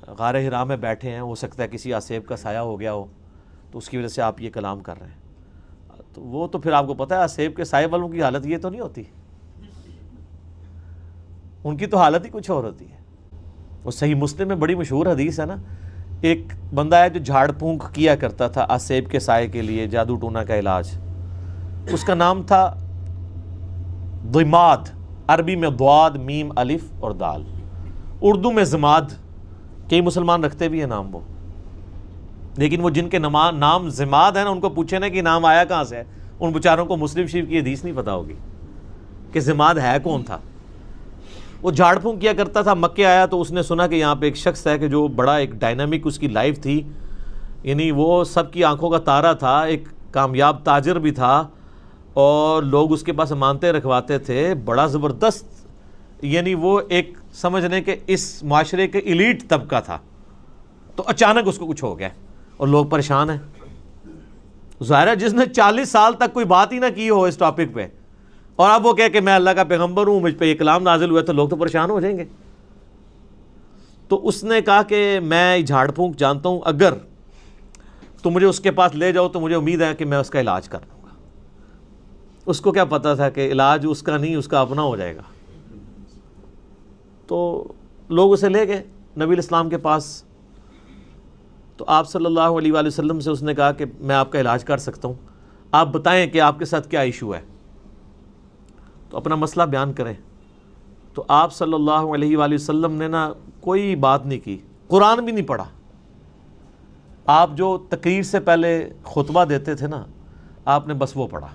غار حرا میں بیٹھے ہیں، ہو سکتا ہے کسی آسیب کا سایہ ہو گیا ہو، تو اس کی وجہ سے آپ یہ کلام کر رہے ہیں۔ تو وہ تو پھر آپ کو پتہ ہے سیب کے سائے والوں کی حالت یہ تو نہیں ہوتی، ان کی تو حالت ہی کچھ اور ہوتی ہے۔ وہ صحیح مسلم میں بڑی مشہور حدیث ہے نا، ایک بندہ ہے جو جھاڑ پھونک کیا کرتا تھا آسیب کے سائے کے لیے، جادو ٹونا کا علاج، اس کا نام تھا ضماد، عربی میں ضاد میم الف اور دال، اردو میں زماد، کئی مسلمان رکھتے بھی ہیں نام وہ، لیکن وہ جن کے نام زماد ہے نا، ان کو پوچھے نا کہ نام آیا کہاں سے ہے، ان بیچاروں کو مسلم شریف کی حدیث نہیں پتہ ہوگی کہ زماد ہے کون تھا۔ وہ جھاڑ پھونک کیا کرتا تھا، مکے آیا تو اس نے سنا کہ یہاں پہ ایک شخص ہے کہ جو بڑا ایک ڈائنامک اس کی لائف تھی، یعنی وہ سب کی آنکھوں کا تارا تھا، ایک کامیاب تاجر بھی تھا اور لوگ اس کے پاس امانتیں رکھواتے تھے، بڑا زبردست، یعنی وہ ایک سمجھ لیں کہ اس معاشرے کے ایلیٹ طبقہ تھا۔ تو اچانک اس کو کچھ ہو گیا اور لوگ پریشان ہیں۔ ظاہر ہے جس نے 40 سال تک کوئی بات ہی نہ کی ہو اس ٹاپک پہ، اور اب وہ کہے کہ میں اللہ کا پیغمبر ہوں، مجھ پہ یہ کلام نازل ہوا ہے، تو لوگ تو پریشان ہو جائیں گے۔ تو اس نے کہا کہ میں جھاڑ پھونک جانتا ہوں، اگر تم مجھے اس کے پاس لے جاؤ تو مجھے امید ہے کہ میں اس کا علاج کر لوں گا۔ اس کو کیا پتا تھا کہ علاج اس کا نہیں، اس کا اپنا ہو جائے گا۔ تو لوگ اسے لے گئے نبی الاسلام کے پاس، تو آپ صلی اللہ علیہ وآلہ وسلم سے اس نے کہا کہ میں آپ کا علاج کر سکتا ہوں، آپ بتائیں کہ آپ کے ساتھ کیا ایشو ہے، تو اپنا مسئلہ بیان کریں۔ تو آپ صلی اللہ علیہ وآلہ وسلم نے نا کوئی بات نہیں کی، قرآن بھی نہیں پڑھا۔ آپ جو تقریر سے پہلے خطبہ دیتے تھے نا، آپ نے بس وہ پڑھا،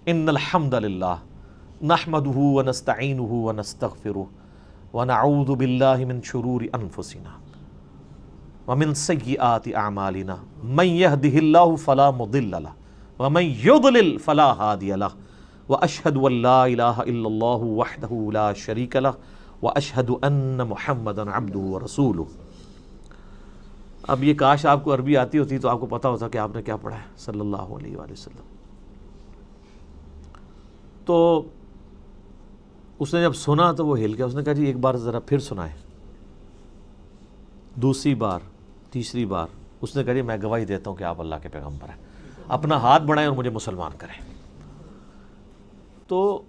ان الحمد للہ نحمدہ ونستعینہ ونستغفرہ ونعوذ باللہ من شرور انفسنا ومن سیئات اعمالنا من یہدہ اللہ فلا مضل لہ ومن یضلل فلا ہادی لہ واشہد ان لا الہ الا اللہ وحدہ لا شریک لہ واشہد ان محمدا عبدہ ورسولہ۔ اب یہ کاش آپ کو عربی آتی ہوتی تو آپ کو پتا ہوتا کہ آپ نے کیا پڑھا ہے صلی اللہ علیہ وآلہ وسلم۔ تو اس نے جب سنا تو وہ ہل گیا، اس نے کہا جی ایک بار ذرا پھر سنائیں۔ دوسری بار، تیسری بار، اس نے کہا جی میں گواہی دیتا ہوں کہ آپ اللہ کے پیغمبر ہیں، اپنا ہاتھ بڑھائیں اور مجھے مسلمان کریں۔ تو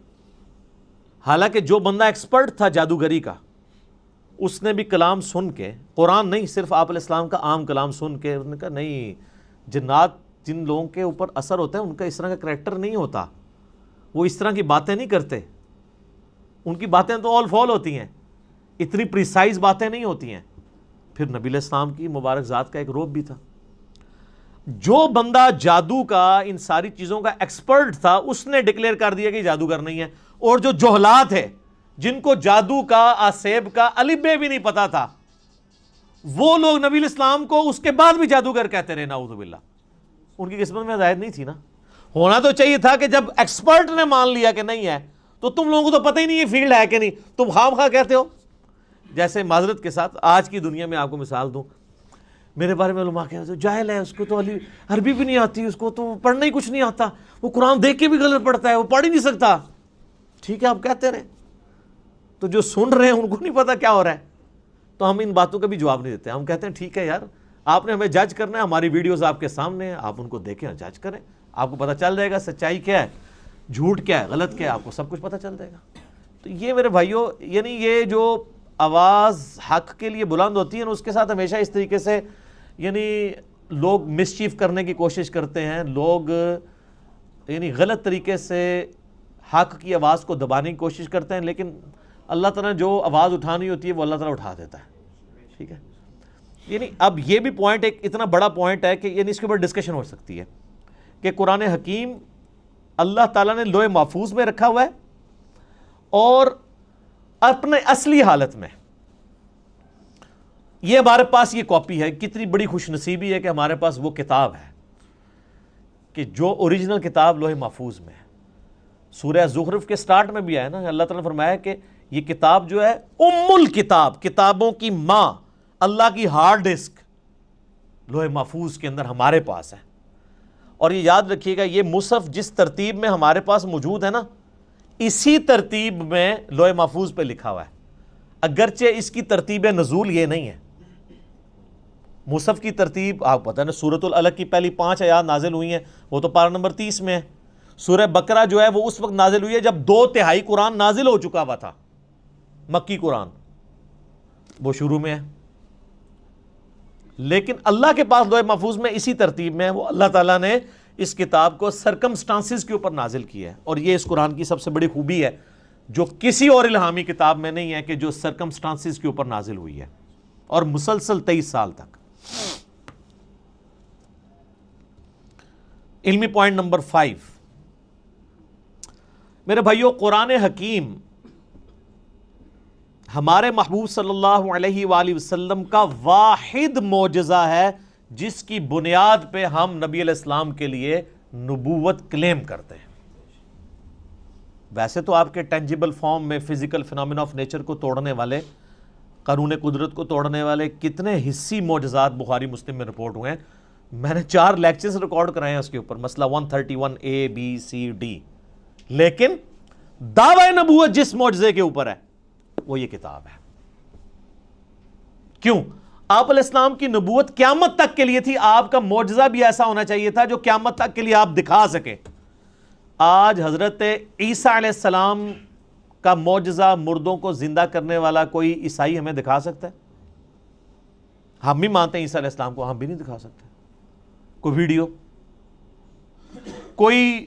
حالانکہ جو بندہ ایکسپرٹ تھا جادوگری کا، اس نے بھی کلام سن کے، قرآن نہیں صرف آپ علیہ السلام کا عام کلام سن کے، اس نے کہا نہیں، جنات جن لوگوں کے اوپر اثر ہوتا ہے ان کا اس طرح کا کریکٹر نہیں ہوتا، وہ اس طرح کی باتیں نہیں کرتے، ان کی باتیں تو آل فال ہوتی ہیں، اتنی پریسائز باتیں نہیں ہوتی ہیں۔ پھر نبی علیہ السلام کی مبارک ذات کا ایک روب بھی تھا۔ جو بندہ جادو کا، ان ساری چیزوں کا ایکسپرٹ تھا، اس نے ڈکلیئر کر دیا کہ جادوگر نہیں ہے، اور جو جہلات ہے جن کو جادو کا، آسیب کا الف بے بھی نہیں پتا تھا، وہ لوگ نبی علیہ السلام کو اس کے بعد بھی جادوگر کہتے رہے، نعوذ باللہ۔ ان کی قسمت میں ہدایت نہیں تھی نا۔ ہونا تو چاہیے تھا کہ جب ایکسپرٹ نے مان لیا کہ نہیں ہے، تو تم لوگوں کو تو پتہ ہی نہیں یہ فیلڈ ہے کہ نہیں، تم خام خواہ کہتے ہو۔ جیسے معذرت کے ساتھ آج کی دنیا میں آپ کو مثال دوں، میرے بارے میں علماء کہتے ہیں جاہل ہے، اس کو تو عربی بھی نہیں آتی، اس کو تو پڑھنا ہی کچھ نہیں آتا، وہ قرآن دیکھ کے بھی غلط پڑھتا ہے، وہ پڑھ ہی نہیں سکتا۔ ٹھیک ہے، آپ کہتے رہے، تو جو سن رہے ہیں ان کو نہیں پتا کیا ہو رہا ہے، تو ہم ان باتوں کا بھی جواب نہیں دیتے۔ ہم کہتے ہیں ٹھیک ہے یار، آپ نے ہمیں جج کرنا ہے، ہماری ویڈیوز آپ کے سامنے ہیں، آپ ان کو دیکھیں اور جج کریں، آپ کو پتہ چل جائے گا سچائی کیا ہے، جھوٹ کیا ہے، غلط کیا ہے، آپ کو سب کچھ پتہ چل جائے گا۔ تو یہ میرے بھائیوں، یعنی یہ جو آواز حق کے لیے بلند ہوتی ہے نا، اس کے ساتھ ہمیشہ اس طریقے سے یعنی لوگ مسچیف کرنے کی کوشش کرتے ہیں، لوگ یعنی غلط طریقے سے حق کی آواز کو دبانے کی کوشش کرتے ہیں، لیکن اللہ تعالیٰ جو آواز اٹھانی ہوتی ہے وہ اللہ تعالیٰ اٹھا دیتا ہے۔ ٹھیک ہے، یعنی اب یہ بھی پوائنٹ ایک اتنا بڑا پوائنٹ ہے کہ یعنی اس کے اوپر ڈسکشن ہو سکتی ہے کہ قرآن حکیم اللہ تعالیٰ نے لوح محفوظ میں رکھا ہوا ہے اور اپنے اصلی حالت میں یہ ہمارے پاس یہ کاپی ہے۔ کتنی بڑی خوش نصیبی ہے کہ ہمارے پاس وہ کتاب ہے کہ جو اوریجنل کتاب لوح محفوظ میں ہے۔ سورہ زخرف کے سٹارٹ میں بھی آیا نا، اللہ تعالیٰ نے فرمایا کہ یہ کتاب جو ہے ام الکتاب، کتابوں کی ماں، اللہ کی ہارڈ ڈسک لوح محفوظ کے اندر ہمارے پاس ہے۔ اور یہ یاد رکھیے گا، یہ مصحف جس ترتیب میں ہمارے پاس موجود ہے نا، اسی ترتیب میں لوح محفوظ پہ لکھا ہوا ہے، اگرچہ اس کی ترتیب نزول یہ نہیں ہے۔ مصحف کی ترتیب آپ پتہ نا، سورۃ العلق کی پہلی 5 آیات نازل ہوئی ہیں، وہ تو پارہ نمبر 30 میں ہے. سورہ بقرہ جو ہے وہ اس وقت نازل ہوئی ہے جب 2/3 قرآن نازل ہو چکا ہوا تھا، مکی قرآن وہ شروع میں ہے. لیکن اللہ کے پاس لوح محفوظ میں اسی ترتیب میں ہے. وہ اللہ تعالیٰ نے اس کتاب کو سرکمسٹانسز کے اوپر نازل کیا ہے، اور یہ اس قرآن کی سب سے بڑی خوبی ہے جو کسی اور الہامی کتاب میں نہیں ہے، کہ جو سرکمسٹانسز کے اوپر نازل ہوئی ہے اور مسلسل 23 سال تک. علمی پوائنٹ نمبر 5 میرے بھائیو، قرآن حکیم ہمارے محبوب صلی اللہ علیہ وآلہ وسلم کا واحد معجزہ ہے جس کی بنیاد پہ ہم نبی علیہ السلام کے لیے نبوت کلیم کرتے ہیں. ویسے تو آپ کے ٹینجیبل فارم میں فزیکل فینومینا آف نیچر کو توڑنے والے، قانون قدرت کو توڑنے والے کتنے حسی معجزات بخاری مسلم میں رپورٹ ہوئے ہیں. میں نے 4 لیکچرز ریکارڈ کرائے ہیں اس کے اوپر، مسئلہ 131 A B C D. لیکن دعوی نبوت جس معجزے کے اوپر ہے وہ یہ کتاب ہے. کیوں؟ آپ علیہ السلام کی نبوت قیامت تک کے لیے تھی. آپ کا معجزہ بھی ایسا ہونا چاہیے تھا جو قیامت تک کے لیے آپ دکھا سکیں. آج حضرت عیسیٰ علیہ السلام کا معجزہ، مردوں کو زندہ کرنے والا کوئی عیسائی ہمیں دکھا سکتا ہے؟ ہم بھی مانتے ہیں عیسیٰ علیہ السلام کو، ہم بھی نہیں دکھا سکتے. کوئی ویڈیو، کوئی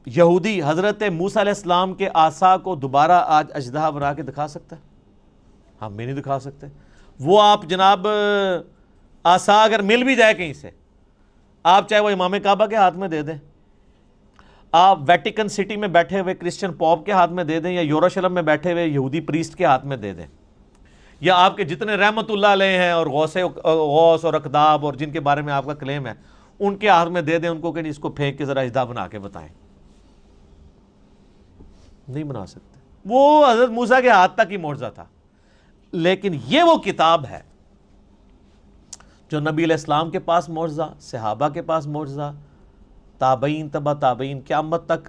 یہودی حضرت موسیٰ علیہ السلام کے عصا کو دوبارہ آج اژدہا بنا کے دکھا سکتا ہے؟ ہم بھی نہیں دکھا سکتے. وہ آپ جناب عصا اگر مل بھی جائے کہیں سے، آپ چاہے وہ امام کعبہ کے ہاتھ میں دے دیں، آپ ویٹیکن سٹی میں بیٹھے ہوئے کرسچن پوپ کے ہاتھ میں دے دیں، یا یروشلم میں بیٹھے ہوئے یہودی پریسٹ کے ہاتھ میں دے دیں، یا آپ کے جتنے رحمت اللہ علیہ ہیں اور غوث اور اقداب اور جن کے بارے میں آپ کا کلیم ہے ان کے ہاتھ میں دے دیں، ان کو کہ اس کو پھینک کے ذرا اژدہا بنا کے بتائیں. نہیں بنا سکتے. وہ حضرت موسیٰ کے ہاتھ تک ہی معجزہ تھا. لیکن یہ وہ کتاب ہے جو نبی علیہ السلام کے پاس معجزہ، صحابہ کے پاس معجزہ، تابعین، تبع تابعین، قیامت تک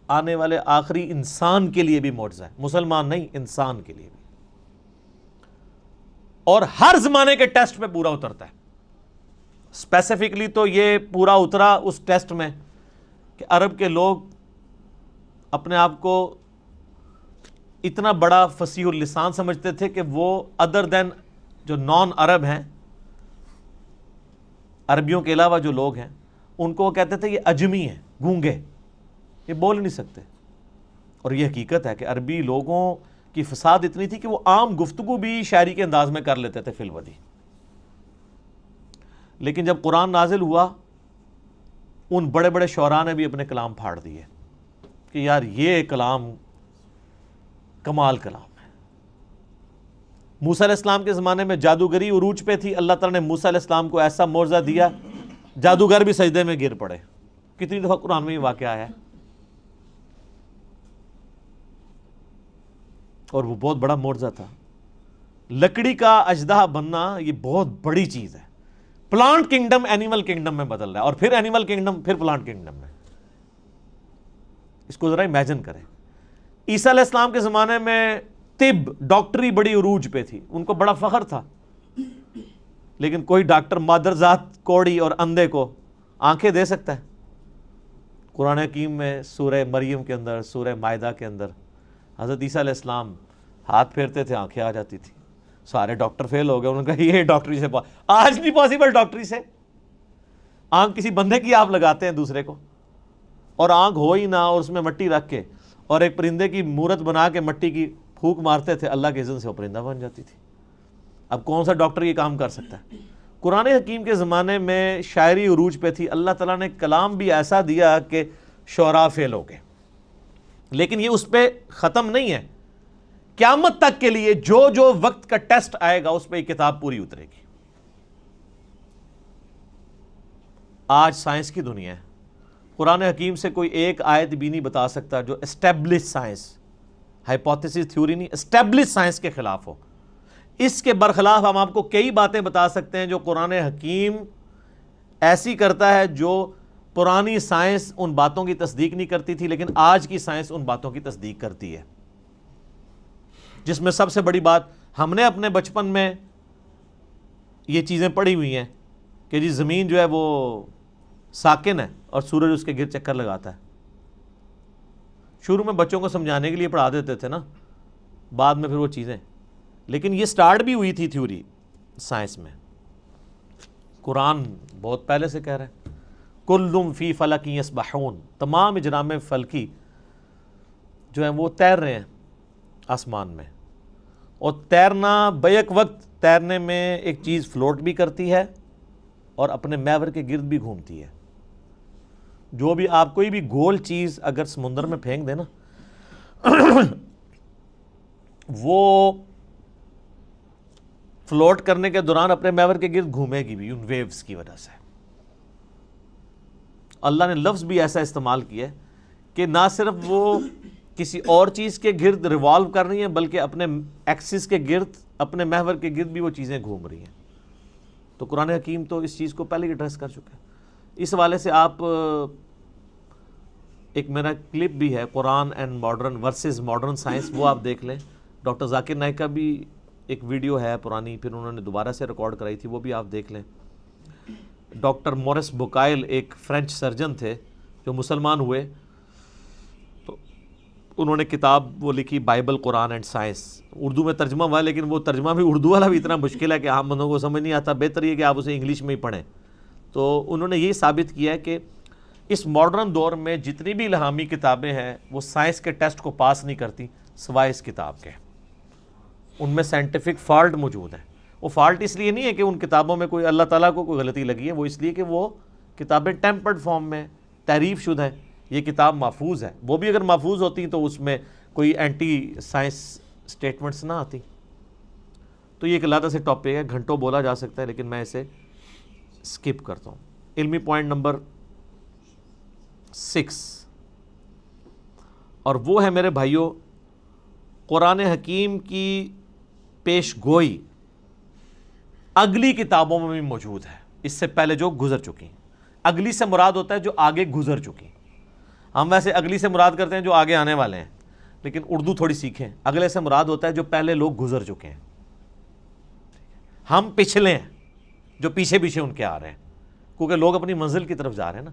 آنے والے آخری انسان کے لیے بھی معجزہ ہے. مسلمان نہیں، انسان کے لیے بھی. اور ہر زمانے کے ٹیسٹ پہ پورا اترتا ہے. اسپیسیفکلی تو یہ پورا اترا اس ٹیسٹ میں کہ عرب کے لوگ اپنے آپ کو اتنا بڑا فصیح اللسان سمجھتے تھے کہ وہ ادر دین جو نان عرب ہیں، عربیوں کے علاوہ جو لوگ ہیں، ان کو وہ کہتے تھے یہ اجمی ہیں، گونگے، یہ بول نہیں سکتے. اور یہ حقیقت ہے کہ عربی لوگوں کی فساد اتنی تھی کہ وہ عام گفتگو بھی شاعری کے انداز میں کر لیتے تھے فی الودی. لیکن جب قرآن نازل ہوا، ان بڑے بڑے شعراء نے بھی اپنے کلام پھاڑ دیے کہ یار یہ کلام کمال کلام ہے. موسیٰ علیہ السلام کے زمانے میں جادوگری عروج پہ تھی. اللہ تعالیٰ نے موسیٰ علیہ السلام کو ایسا معجزہ دیا، جادوگر بھی سجدے میں گر پڑے. کتنی دفعہ قرآن میں یہ واقعہ آیا ہے. اور وہ بہت بڑا معجزہ تھا. لکڑی کا اژدہا بننا یہ بہت بڑی چیز ہے. پلانٹ کنگڈم اینیمل کنگڈم میں بدل رہا ہے، اور پھر اینیمل کنگڈم، پھر پلانٹ کنگڈم میں. اس کو ذرا امیجن کریں. عیسیٰ علیہ السلام کے زمانے میں طب، ڈاکٹری بڑی عروج پہ تھی، ان کو بڑا فخر تھا. لیکن کوئی ڈاکٹر مادر ذات کوڑی اور اندھے کو آنکھیں دے سکتا ہے؟ قرآن حکیم میں سورہ مریم کے اندر، سورہ مائدہ کے اندر حضرت عیسیٰ علیہ السلام ہاتھ پھیرتے تھے، آنکھیں آ جاتی تھی. سارے ڈاکٹر فیل ہو گئے. انہوں نے کہا یہ ڈاکٹری سے آج نہیں پاسبل. ڈاکٹری سے آنکھ کسی بندے کی آپ لگاتے ہیں دوسرے کو، اور آنکھ ہو ہی نہ، اور اس میں مٹی رکھ کے اور ایک پرندے کی مورت بنا کے مٹی کی پھونک مارتے تھے، اللہ کے اذن سے وہ پرندہ بن جاتی تھی. اب کون سا ڈاکٹر یہ کام کر سکتا ہے؟ قرآن حکیم کے زمانے میں شاعری عروج پہ تھی. اللہ تعالیٰ نے کلام بھی ایسا دیا کہ شعراء فیل ہو گئے. لیکن یہ اس پہ ختم نہیں ہے. قیامت تک کے لیے جو جو وقت کا ٹیسٹ آئے گا اس پہ یہ کتاب پوری اترے گی. آج سائنس کی دنیا ہے. قرآن حکیم سے کوئی ایک آیت بھی نہیں بتا سکتا جو اسٹیبلش سائنس، ہائپوتھیسس تھیوری نہیں، اسٹیبلش سائنس کے خلاف ہو. اس کے برخلاف ہم آپ کو کئی باتیں بتا سکتے ہیں جو قرآن حکیم ایسی کرتا ہے جو پرانی سائنس ان باتوں کی تصدیق نہیں کرتی تھی، لیکن آج کی سائنس ان باتوں کی تصدیق کرتی ہے. جس میں سب سے بڑی بات، ہم نے اپنے بچپن میں یہ چیزیں پڑھی ہوئی ہیں کہ جی زمین جو ہے وہ ساکن ہے اور سورج اس کے گرد چکر لگاتا ہے. شروع میں بچوں کو سمجھانے کے لیے پڑھا دیتے تھے نا، بعد میں پھر وہ چیزیں، لیکن یہ سٹارٹ بھی ہوئی تھی تھیوری سائنس میں. قرآن بہت پہلے سے کہہ رہا ہے کلٌ فی فلک یسبحون، تمام اجرام فلکی جو ہیں وہ تیر رہے ہیں آسمان میں. اور تیرنا بیک وقت تیرنے میں ایک چیز فلوٹ بھی کرتی ہے اور اپنے محور کے گرد بھی گھومتی ہے. جو بھی آپ کوئی بھی گول چیز اگر سمندر میں پھینک دیں نا وہ فلوٹ کرنے کے دوران اپنے محور کے گرد گھومے گی بھی ان ویوز کی وجہ سے. اللہ نے لفظ بھی ایسا استعمال کیا ہے کہ نہ صرف وہ کسی اور چیز کے گرد ریوالو کر رہی ہیں بلکہ اپنے ایکسس کے گرد، اپنے محور کے گرد بھی وہ چیزیں گھوم رہی ہیں. تو قرآن حکیم تو اس چیز کو پہلے ہی ایڈریس کر چکا ہے. اس حوالے سے آپ ایک میرا کلپ بھی ہے Quran and modern versus modern science, وہ آپ دیکھ لیں. ڈاکٹر ذاکر نائک کا بھی ایک ویڈیو ہے پرانی، پھر انہوں نے دوبارہ سے ریکارڈ کرائی تھی، وہ بھی آپ دیکھ لیں. ڈاکٹر مورس بوکائل ایک فرینچ سرجن تھے جو مسلمان ہوئے، تو انہوں نے کتاب وہ لکھی Bible Quran and science. Urdu میں ترجمہ ہوا ہے لیکن وہ ترجمہ بھی اردو والا بھی اتنا مشکل ہے کہ عام بندوں کو سمجھ نہیں آتا. بہتر یہ کہ آپ اسے انگلش میں ہی پڑھیں. تو انہوں نے یہ ثابت کیا ہے کہ اس ماڈرن دور میں جتنی بھی الہامی کتابیں ہیں وہ سائنس کے ٹیسٹ کو پاس نہیں کرتی سوائے اس کتاب کے. ان میں سائنٹیفک فالٹ موجود ہیں. وہ فالٹ اس لیے نہیں ہے کہ ان کتابوں میں کوئی اللہ تعالیٰ کو کوئی غلطی لگی ہے، وہ اس لیے کہ وہ کتابیں ٹیمپرڈ فارم میں تحریف شدہ ہیں. یہ کتاب محفوظ ہے، وہ بھی اگر محفوظ ہوتی تو اس میں کوئی اینٹی سائنس سٹیٹمنٹس نہ آتی. تو یہ ایک علیحدہ سے ٹاپک ہے، گھنٹوں بولا جا سکتا ہے، لیکن میں اسے سکپ کرتا ہوں. علمی پوائنٹ نمبر 6، اور وہ ہے میرے بھائیوں قرآن حکیم کی پیش گوئی اگلی کتابوں میں بھی موجود ہے، اس سے پہلے جو گزر چکی. اگلی سے مراد ہوتا ہے جو آگے گزر چکی. ہم ویسے اگلی سے مراد کرتے ہیں جو آگے آنے والے ہیں، لیکن اردو تھوڑی سیکھیں. اگلے سے مراد ہوتا ہے جو پہلے لوگ گزر چکے ہیں. ہم پچھلے ہیں جو پیچھے پیچھے ان کے آ رہے ہیں، کیونکہ لوگ اپنی منزل کی طرف جا رہے ہیں نا.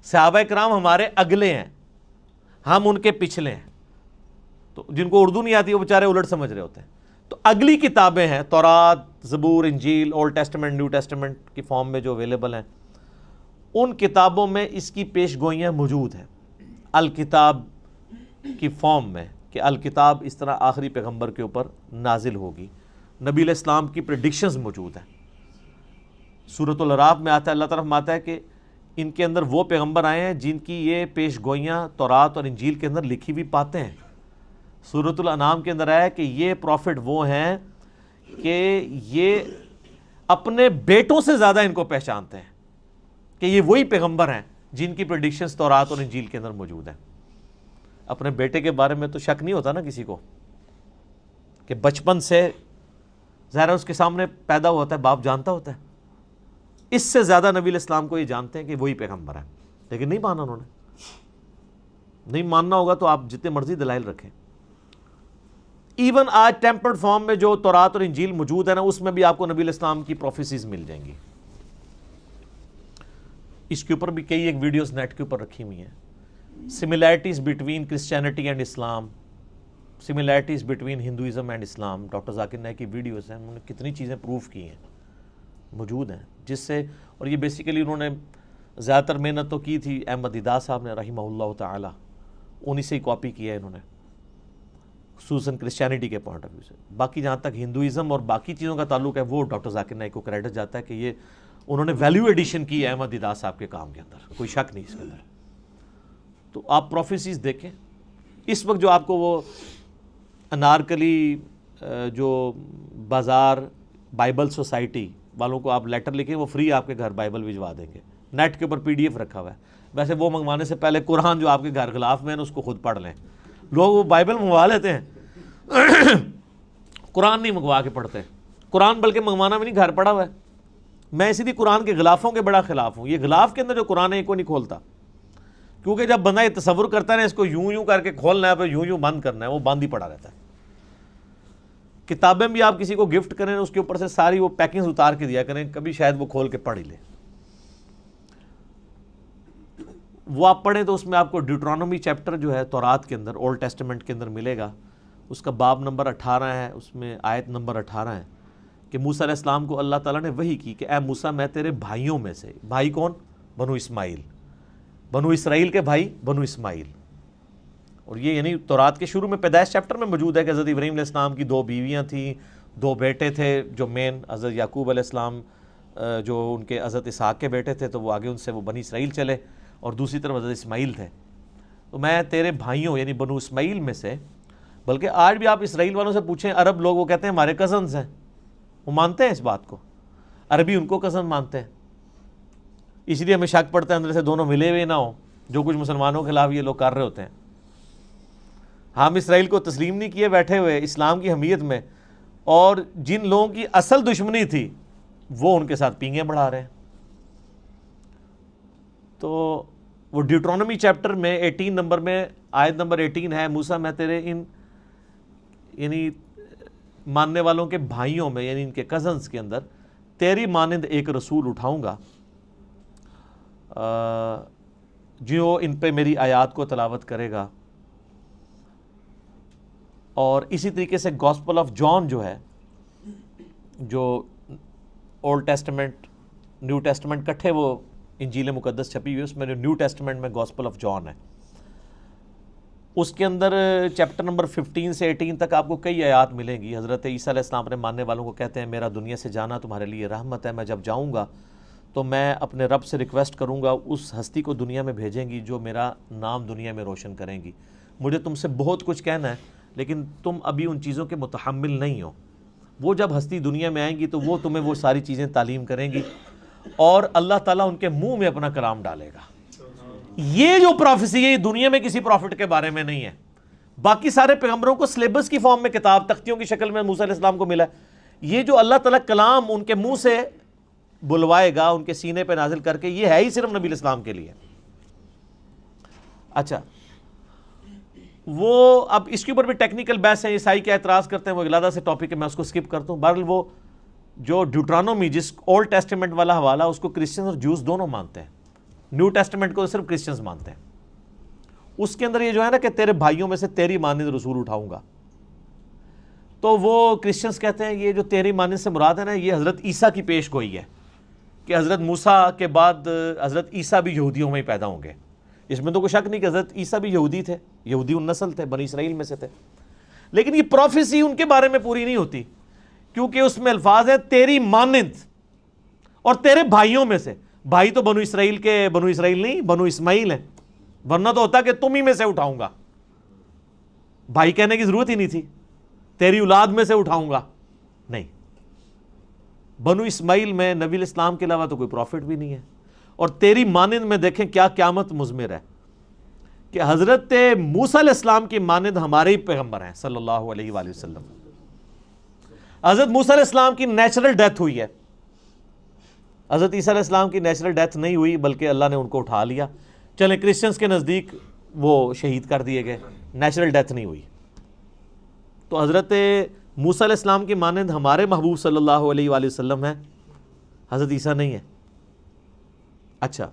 صحابہ کرام ہمارے اگلے ہیں، ہم ان کے پچھلے ہیں. تو جن کو اردو نہیں آتی وہ بیچارے الٹ سمجھ رہے ہوتے ہیں. تو اگلی کتابیں ہیں تورات، زبور، انجیل، اولڈ ٹیسٹمنٹ، نیو ٹیسٹمنٹ کی فارم میں جو اویلیبل ہیں، ان کتابوں میں اس کی پیش گوئیاں موجود ہیں الکتاب کی فارم میں کہ الکتاب اس طرح آخری پیغمبر کے اوپر نازل ہوگی. نبی علیہ السلام کی پریڈکشنز موجود ہیں. سورۃ الاعراف میں آتا ہے، اللہ تعالیٰ فرماتا ہے کہ ان کے اندر وہ پیغمبر آئے ہیں جن کی یہ پیش گوئیاں تورات اور انجیل کے اندر لکھی ہوئی پاتے ہیں. سورۃ الانعام کے اندر آیا کہ یہ پروفٹ وہ ہیں کہ یہ اپنے بیٹوں سے زیادہ ان کو پہچانتے ہیں کہ یہ وہی پیغمبر ہیں جن کی پریڈکشنز تورات اور انجیل کے اندر موجود ہیں. اپنے بیٹے کے بارے میں تو شک نہیں ہوتا نا کسی کو، کہ بچپن سے ظاہر اس کے سامنے پیدا ہوتا ہے، باپ جانتا ہوتا ہے. اس سے زیادہ نبی علیہ السلام کو یہ جانتے ہیں کہ وہی پیغمبر ہیں، لیکن نہیں مانا انہوں نے. نہیں ماننا ہوگا تو آپ جتنے مرضی دلائل رکھیں. ایون آج ٹیمپرڈ فارم میں جو تورات اور انجیل موجود ہے نا، اس میں بھی آپ کو نبی علیہ السلام کی پروفیسیز مل جائیں گی. اس کے اوپر بھی کئی ایک ویڈیوز نیٹ کے اوپر رکھی ہوئی ہیں. Similarities between Christianity and Islam, similarities between Hinduism and Islam. Doctor Zakir Naik کی ویڈیوز ہیں، انہوں نے کتنی چیزیں پروف کی ہیں، موجود ہیں. جس سے اور یہ بیسیکلی انہوں نے زیادہ تر محنت تو کی تھی احمد دیدار صاحب نے رحمہ اللہ تعالی، انہی سے ہی کاپی کیا ہے انہوں نے، خصوصاً کرسچینٹی کے پوائنٹ آف ویو سے. باقی جہاں تک ہندوازم اور باقی چیزوں کا تعلق ہے وہ ڈاکٹر ذاکر نائک کو کریڈٹ جاتا ہے کہ یہ انہوں نے ویلیو ایڈیشن کی ہے احمد دیدار صاحب کے کام کے اندر، کوئی شک نہیں اس کے اندر. تو آپ پروفیسیز دیکھیں. اس وقت جو آپ کو وہ انارکلی جو بازار بائبل سوسائٹی والوں کو آپ لیٹر لکھیں، وہ فری آپ کے گھر بائبل بھجوا دیں گے. نیٹ کے اوپر PDF رکھا ہوا ہے. ویسے وہ منگوانے سے پہلے قرآن جو آپ کے گھر غلاف میں ہے اس کو خود پڑھ لیں. لوگ وہ بائبل منگوا لیتے ہیں قرآن نہیں منگوا کے پڑھتے. قرآن بلکہ منگوانا بھی نہیں، گھر پڑا ہوا ہے. میں اسی لیے قرآن کے غلافوں کے بڑا خلاف ہوں. یہ غلاف کے اندر جو قرآن ہے یہ کوئی نہیں کھولتا، کیونکہ جب بندہ یہ تصور کرتا ہے نا اس کو یوں کر کے کھولنا ہے پھر یوں بند کرنا ہے، وہ بند ہی پڑا رہتا ہے. کتابیں بھی آپ کسی کو گفٹ کریں اس کے اوپر سے ساری وہ پیکنگز اتار کے دیا کریں، کبھی شاید وہ کھول کے پڑھ ہی لے. وہ آپ پڑھیں تو اس میں آپ کو ڈیوٹرانومی چیپٹر جو ہے تورات کے اندر، اولڈ ٹیسٹمنٹ کے اندر ملے گا، اس کا باب نمبر 18 ہے، اس میں آیت نمبر 18 ہے کہ موسیٰ علیہ السلام کو اللہ تعالیٰ نے وحی کی کہ اے موسیٰ میں تیرے بھائیوں میں سے، بھائی کون؟ بنو اسماعیل، بنو اسرائیل کے بھائی بنو اسماعیل. اور یہ یعنی تورات کے شروع میں پیدائش چیپٹر میں موجود ہے کہ حضرت ابراہیم علیہ السلام کی 2 بیویاں تھیں، 2 بیٹے تھے، جو مین حضرت یعقوب علیہ السلام جو ان کے حضرت اسحاق کے بیٹے تھے تو وہ آگے ان سے وہ بنی اسرائیل چلے، اور دوسری طرف حضرت اسماعیل تھے. تو میں تیرے بھائیوں یعنی بنو اسماعیل میں سے، بلکہ آج بھی آپ اسرائیل والوں سے پوچھیں، عرب لوگ وہ کہتے ہیں ہمارے کزنز ہیں، وہ مانتے ہیں اس بات کو، عربی ان کو کزن مانتے ہیں. اس لیے ہمیں شک پڑتا ہے اندر سے دونوں ملے ہوئے نہ ہوں، جو کچھ مسلمانوں کے خلاف یہ لوگ کر رہے ہوتے ہیں. ہم اسرائیل کو تسلیم نہیں کیے بیٹھے ہوئے اسلام کی حمیت میں، اور جن لوگوں کی اصل دشمنی تھی وہ ان کے ساتھ پینگیں بڑھا رہے ہیں. تو وہ ڈیوٹرانومی چیپٹر میں 18 نمبر میں آیت نمبر 18 ہے، موسیٰ میں تیرے ان یعنی ماننے والوں کے بھائیوں میں یعنی ان کے کزنز کے اندر تیری مانند ایک رسول اٹھاؤں گا جو ان پہ میری آیات کو تلاوت کرے گا. اور اسی طریقے سے گاسپل آف جان جو ہے، جو اولڈ ٹیسٹمنٹ نیو ٹیسٹمنٹ کٹھے وہ انجیل مقدس چھپی ہوئی ہے، اس میں جو نیو ٹیسٹمنٹ میں گاسپل آف جان ہے، اس کے اندر چیپٹر نمبر 15 سے 18 تک آپ کو کئی آیات ملیں گی. حضرت عیسیٰ علیہ السلام اپنے ماننے والوں کو کہتے ہیں میرا دنیا سے جانا تمہارے لیے رحمت ہے، میں جب جاؤں گا تو میں اپنے رب سے ریکویسٹ کروں گا اس ہستی کو دنیا میں بھیجیں گی جو میرا نام دنیا میں روشن کریں گی. مجھے تم سے بہت کچھ کہنا ہے لیکن تم ابھی ان چیزوں کے متحمل نہیں ہو. وہ جب ہستی دنیا میں آئیں گی تو وہ تمہیں وہ ساری چیزیں تعلیم کریں گی، اور اللہ تعالیٰ ان کے منہ میں اپنا کلام ڈالے گا. یہ جو پروفیسی ہے یہ دنیا میں کسی پروفٹ کے بارے میں نہیں ہے. باقی سارے پیغمبروں کو سلیبس کی فارم میں کتاب تختیوں کی شکل میں موسیٰ علیہ السلام کو ملا ہے. یہ جو اللہ تعالیٰ کلام ان کے منہ سے بلوائے گا ان کے سینے پہ نازل کر کے، یہ ہے ہی صرف نبی الاسلام کے لیے. اچھا، وہ اب اس کے اوپر بھی ٹیکنیکل بحث ہیں، عیسائی کیا اعتراض کرتے ہیں، وہ علیحدہ سے ٹاپک ہے، میں اس کو سکپ کرتا ہوں. بہرحال وہ جو ڈیوٹرانومی جس اولڈ ٹیسٹمنٹ والا حوالہ اس کو کرسچنز اور جوز دونوں مانتے ہیں، نیو ٹیسٹمنٹ کو صرف کرسچنز مانتے ہیں. اس کے اندر یہ جو ہے نا کہ تیرے بھائیوں میں سے تیری مانند رسول اٹھاؤں گا، تو وہ کرسچنز کہتے ہیں یہ جو تیری مانند سے مراد ہے نا یہ حضرت عیسیٰ کی پیش گوئی ہے کہ حضرت موسیٰ کے بعد حضرت عیسیٰ بھی یہودیوں میں ہی پیدا ہوں گے. اس میں تو کوئی شک نہیں کہ حضرت عیسیٰ بھی یہودی تھے، یہودی النسل تھے، بنی اسرائیل میں سے تھے. لیکن یہ پروفیسی ان کے بارے میں پوری نہیں ہوتی، کیونکہ اس میں الفاظ ہیں تیری مانند اور تیرے بھائیوں میں سے. بھائی تو بنو اسرائیل کے بنو اسرائیل نہیں، بنو اسماعیل ہیں، ورنہ تو ہوتا کہ تم ہی میں سے اٹھاؤں گا. بھائی کہنے کی ضرورت ہی نہیں تھی، تیری اولاد میں سے اٹھاؤں گا. نہیں، بنو اسماعیل میں نبی الاسلام کے علاوہ تو کوئی پروفٹ بھی نہیں ہے. اور تیری مانند میں دیکھیں کیا قیامت مضمر ہے کہ حضرت موسیٰ علیہ السلام کی مانند ہمارے ہی پیغمبر ہیں صلی اللہ علیہ وآلہ وسلم. حضرت موسیٰ علیہ السلام کی نیچرل ڈیتھ ہوئی ہے، حضرت عیسیٰ علیہ السلام کی نیچرل ڈیتھ نہیں ہوئی بلکہ اللہ نے ان کو اٹھا لیا. چلیں کرسچنز کے نزدیک وہ شہید کر دیے گئے، نیچرل ڈیتھ نہیں ہوئی. تو حضرت موسیٰ علیہ السلام کی مانند ہمارے محبوب صلی اللہ علیہ وآلہ وسلم ہیں، حضرت عیسیٰ نہیں ہے. اچھا،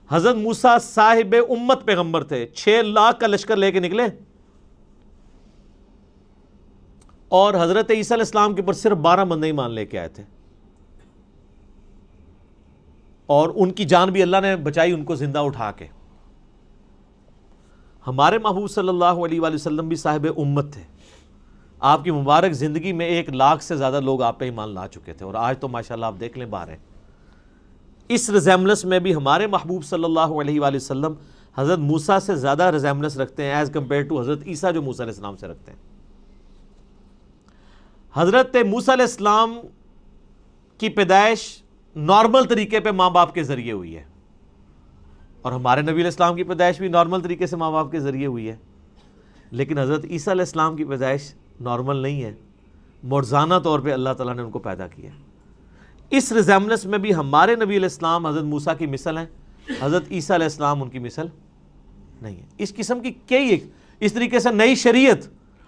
حضرت موسیٰ صاحب امت پیغمبر تھے، 6 لاکھ کا لشکر لے کے نکلے، اور حضرت عیسیٰ علیہ السلام کے اوپر صرف 12 بندے ایمان لے کے آئے تھے، اور ان کی جان بھی اللہ نے بچائی ان کو زندہ اٹھا کے. ہمارے محبوب صلی اللہ علیہ وآلہ وسلم بھی صاحب امت تھے، آپ کی مبارک زندگی میں 1 لاکھ سے زیادہ لوگ آپ پہ ایمان لا چکے تھے، اور آج تو ماشاءاللہ آپ دیکھ لیں باہر ہیں. اس ریزیملنس میں بھی ہمارے محبوب صلی اللہ علیہ وآلہ وسلم حضرت موسیٰ سے زیادہ ریزیملنس رکھتے ہیں ایز کمپیئر ٹو حضرت عیسیٰ جو موسیٰ علیہ السلام سے رکھتے ہیں. حضرت موسیٰ علیہ السلام کی پیدائش نارمل طریقے پہ ماں باپ کے ذریعے ہوئی ہے، اور ہمارے نبی علیہ السلام کی پیدائش بھی نارمل طریقے سے ماں باپ کے ذریعے ہوئی ہے. لیکن حضرت عیسیٰ علیہ السلام کی پیدائش نارمل نہیں ہے، معجزانہ طور پہ اللہ تعالیٰ نے ان کو پیدا کیا. اس ریزیملنس میں بھی ہمارے نبی علیہ السلام حضرت موسیٰ کی مثل ہیں، حضرت عیسیٰ علیہ السلام ان کی مثل نہیں ہے. اس قسم کی کئی اس طریقے سے نئی شریعت،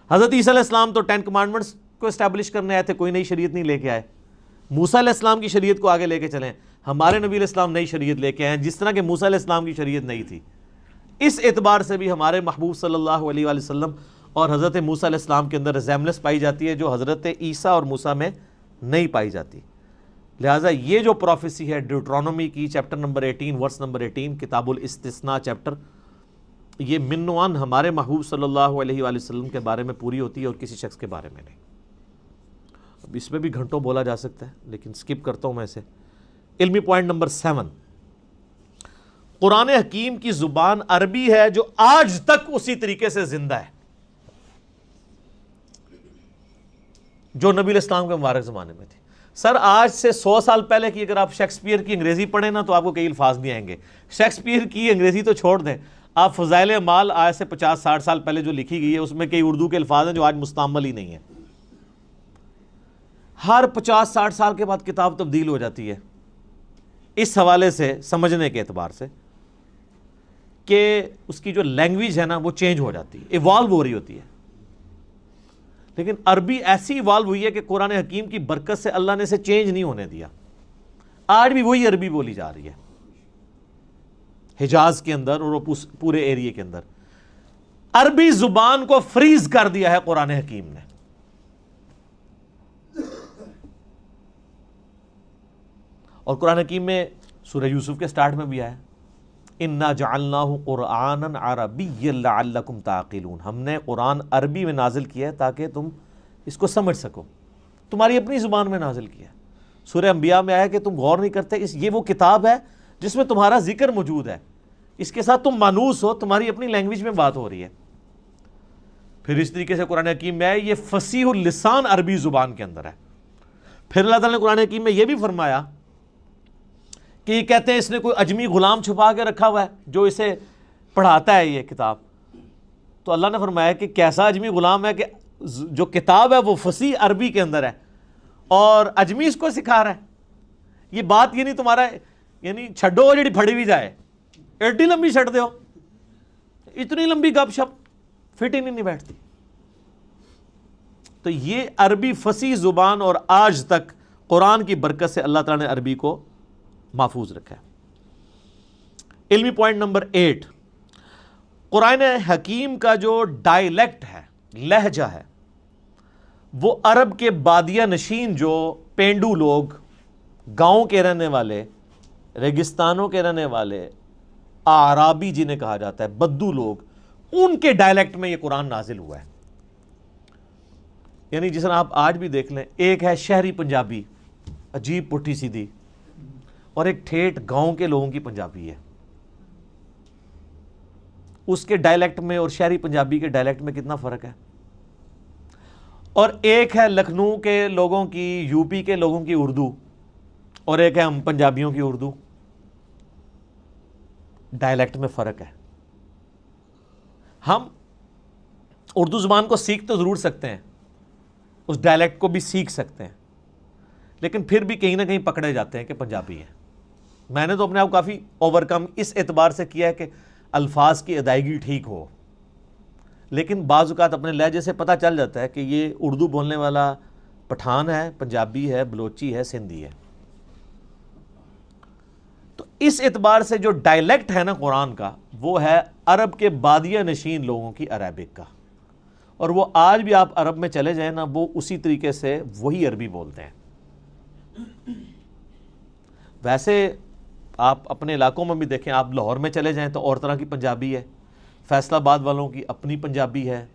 حضرت عیسیٰ علیہ السلام تو 10 کمانڈمنٹس کو اسٹیبلش کرنے آئے تھے، کوئی نئی شریعت نہیں لے کے آئے. موسیٰ علیہ السلام کی شریعت کو آگے لے کے چلیں، ہمارے نبی علیہ السلام نئی شریعت لے کے آئے ہیں، جس طرح کہ موسیٰ علیہ السلام کی شریعت نہیں تھی. اس اعتبار سے بھی ہمارے محبوب صلی اللہ علیہ وآلہ وسلم اور حضرت موسیٰ علیہ السلام کے اندر ریزیمبلنس پائی جاتی ہے جو حضرت عیسیٰ اور موسیٰ میں نہیں پائی جاتی. لہٰذا یہ جو پروفیسی ہے ڈیوٹرانومی کی چیپٹر نمبر 18 ورس نمبر 18 کتاب الاستثناء چیپٹر، یہ منوان ہمارے محبوب صلی اللہ علیہ وآلہ وسلم کے بارے میں پوری ہوتی ہے اور کسی شخص کے بارے میں نہیں. اب اس میں بھی گھنٹوں بولا جا سکتا ہے لیکن سکپ کرتا ہوں میں اسے. علمی پوائنٹ نمبر 7، قرآن حکیم کی زبان عربی ہے جو آج تک اسی طریقے سے زندہ ہے جو نبی علیہ السلام کے مبارک زمانے میں تھی. سر آج سے 100 سال پہلے کی اگر آپ شیکسپیئر کی انگریزی پڑھیں نا تو آپ کو کئی الفاظ نہیں آئیں گے. شیکسپیئر کی انگریزی تو چھوڑ دیں، آپ فضائل اعمال آج سے 50-60 سال پہلے جو لکھی گئی ہے اس میں کئی اردو کے الفاظ ہیں جو آج مستعمل ہی نہیں ہیں. ہر 50-60 سال کے بعد کتاب تبدیل ہو جاتی ہے اس حوالے سے سمجھنے کے اعتبار سے کہ اس کی جو لینگویج ہے نا وہ چینج ہو جاتی ہے، ایوالو ہو رہی ہوتی ہے. لیکن عربی ایسی ایوالو ہوئی ہے کہ قرآن حکیم کی برکت سے اللہ نے اسے چینج نہیں ہونے دیا. آج بھی وہی عربی بولی جا رہی ہے حجاز کے اندر اور پورے ایریے کے اندر. عربی زبان کو فریز کر دیا ہے قرآن حکیم نے. اور قرآن حکیم میں سورہ یوسف کے سٹارٹ میں بھی آیا اِنَّا جَعَلْنَاهُ قُرْآنًا عَرَبِيًّا لَعَلَّكُمْ تَعْقِلُونَ. ہم نے قرآن عربی میں نازل کیا ہے تاکہ تم اس کو سمجھ سکو، تمہاری اپنی زبان میں نازل کیا ہے. سورہ انبیاء میں آیا کہ تم غور نہیں کرتے، یہ وہ کتاب ہے جس میں تمہارا ذکر موجود ہے، اس کے ساتھ تم مانوس ہو، تمہاری اپنی لینگویج میں بات ہو رہی ہے. پھر اس طریقے سے قرآن حکیم میں آیا یہ فصیح اللسان عربی زبان کے اندر ہے. پھر اللہ تعالیٰ نے قرآن حکیم میں یہ بھی فرمایا کہ یہ کہتے ہیں اس نے کوئی اجمی غلام چھپا کے رکھا ہوا ہے جو اسے پڑھاتا ہے یہ کتاب. تو اللہ نے فرمایا کہ کیسا اجمی غلام ہے کہ جو کتاب ہے وہ فصیح عربی کے اندر ہے اور اجمی اس کو سکھا رہا ہے. یہ بات یہ نہیں تمہارا یعنی چھڈو جڑی پھڑی بھی جائے ایڈی لمبی چھڈ دو، اتنی لمبی گپ شپ فٹ ہی نہیں بیٹھتی. تو یہ عربی فصیح زبان اور آج تک قرآن کی برکت سے اللہ تعالیٰ نے عربی کو محفوظ رکھا ہے. علمی پوائنٹ نمبر 8، قرآن حکیم کا جو ڈائلیکٹ ہے، لہجہ ہے، وہ عرب کے بادیہ نشین جو پینڈو لوگ، گاؤں کے رہنے والے، ریگستانوں کے رہنے والے، اعرابی جنہیں کہا جاتا ہے، بدو لوگ، ان کے ڈائلیکٹ میں یہ قرآن نازل ہوا ہے. یعنی جس طرح آپ آج بھی دیکھ لیں، ایک ہے شہری پنجابی عجیب پٹھی سیدھی، اور ایک ٹھیٹھ گاؤں کے لوگوں کی پنجابی ہے. اس کے ڈائلیکٹ میں اور شہری پنجابی کے ڈائلیکٹ میں کتنا فرق ہے. اور ایک ہے لکھنؤ کے لوگوں کی، یو پی کے لوگوں کی اردو، اور ایک ہے ہم پنجابیوں کی اردو. ڈائلیکٹ میں فرق ہے. ہم اردو زبان کو سیکھ تو ضرور سکتے ہیں، اس ڈائلیکٹ کو بھی سیکھ سکتے ہیں، لیکن پھر بھی کہیں نہ کہیں پکڑے جاتے ہیں کہ پنجابی ہیں. میں نے تو اپنے آپ کافی اوور کم اس اعتبار سے کیا ہے کہ الفاظ کی ادائیگی ٹھیک ہو، لیکن بعض اوقات اپنے لہجے سے پتہ چل جاتا ہے کہ یہ اردو بولنے والا پٹھان ہے، پنجابی ہے، بلوچی ہے، سندھی ہے. تو اس اعتبار سے جو ڈائلیکٹ ہے نا قرآن کا، وہ ہے عرب کے بادیہ نشین لوگوں کی عربک کا. اور وہ آج بھی آپ عرب میں چلے جائیں نا، وہ اسی طریقے سے وہی عربی بولتے ہیں. ویسے آپ اپنے علاقوں میں بھی دیکھیں، آپ لاہور میں چلے جائیں تو اور طرح کی پنجابی ہے، فیصل آباد والوں کی اپنی پنجابی ہے،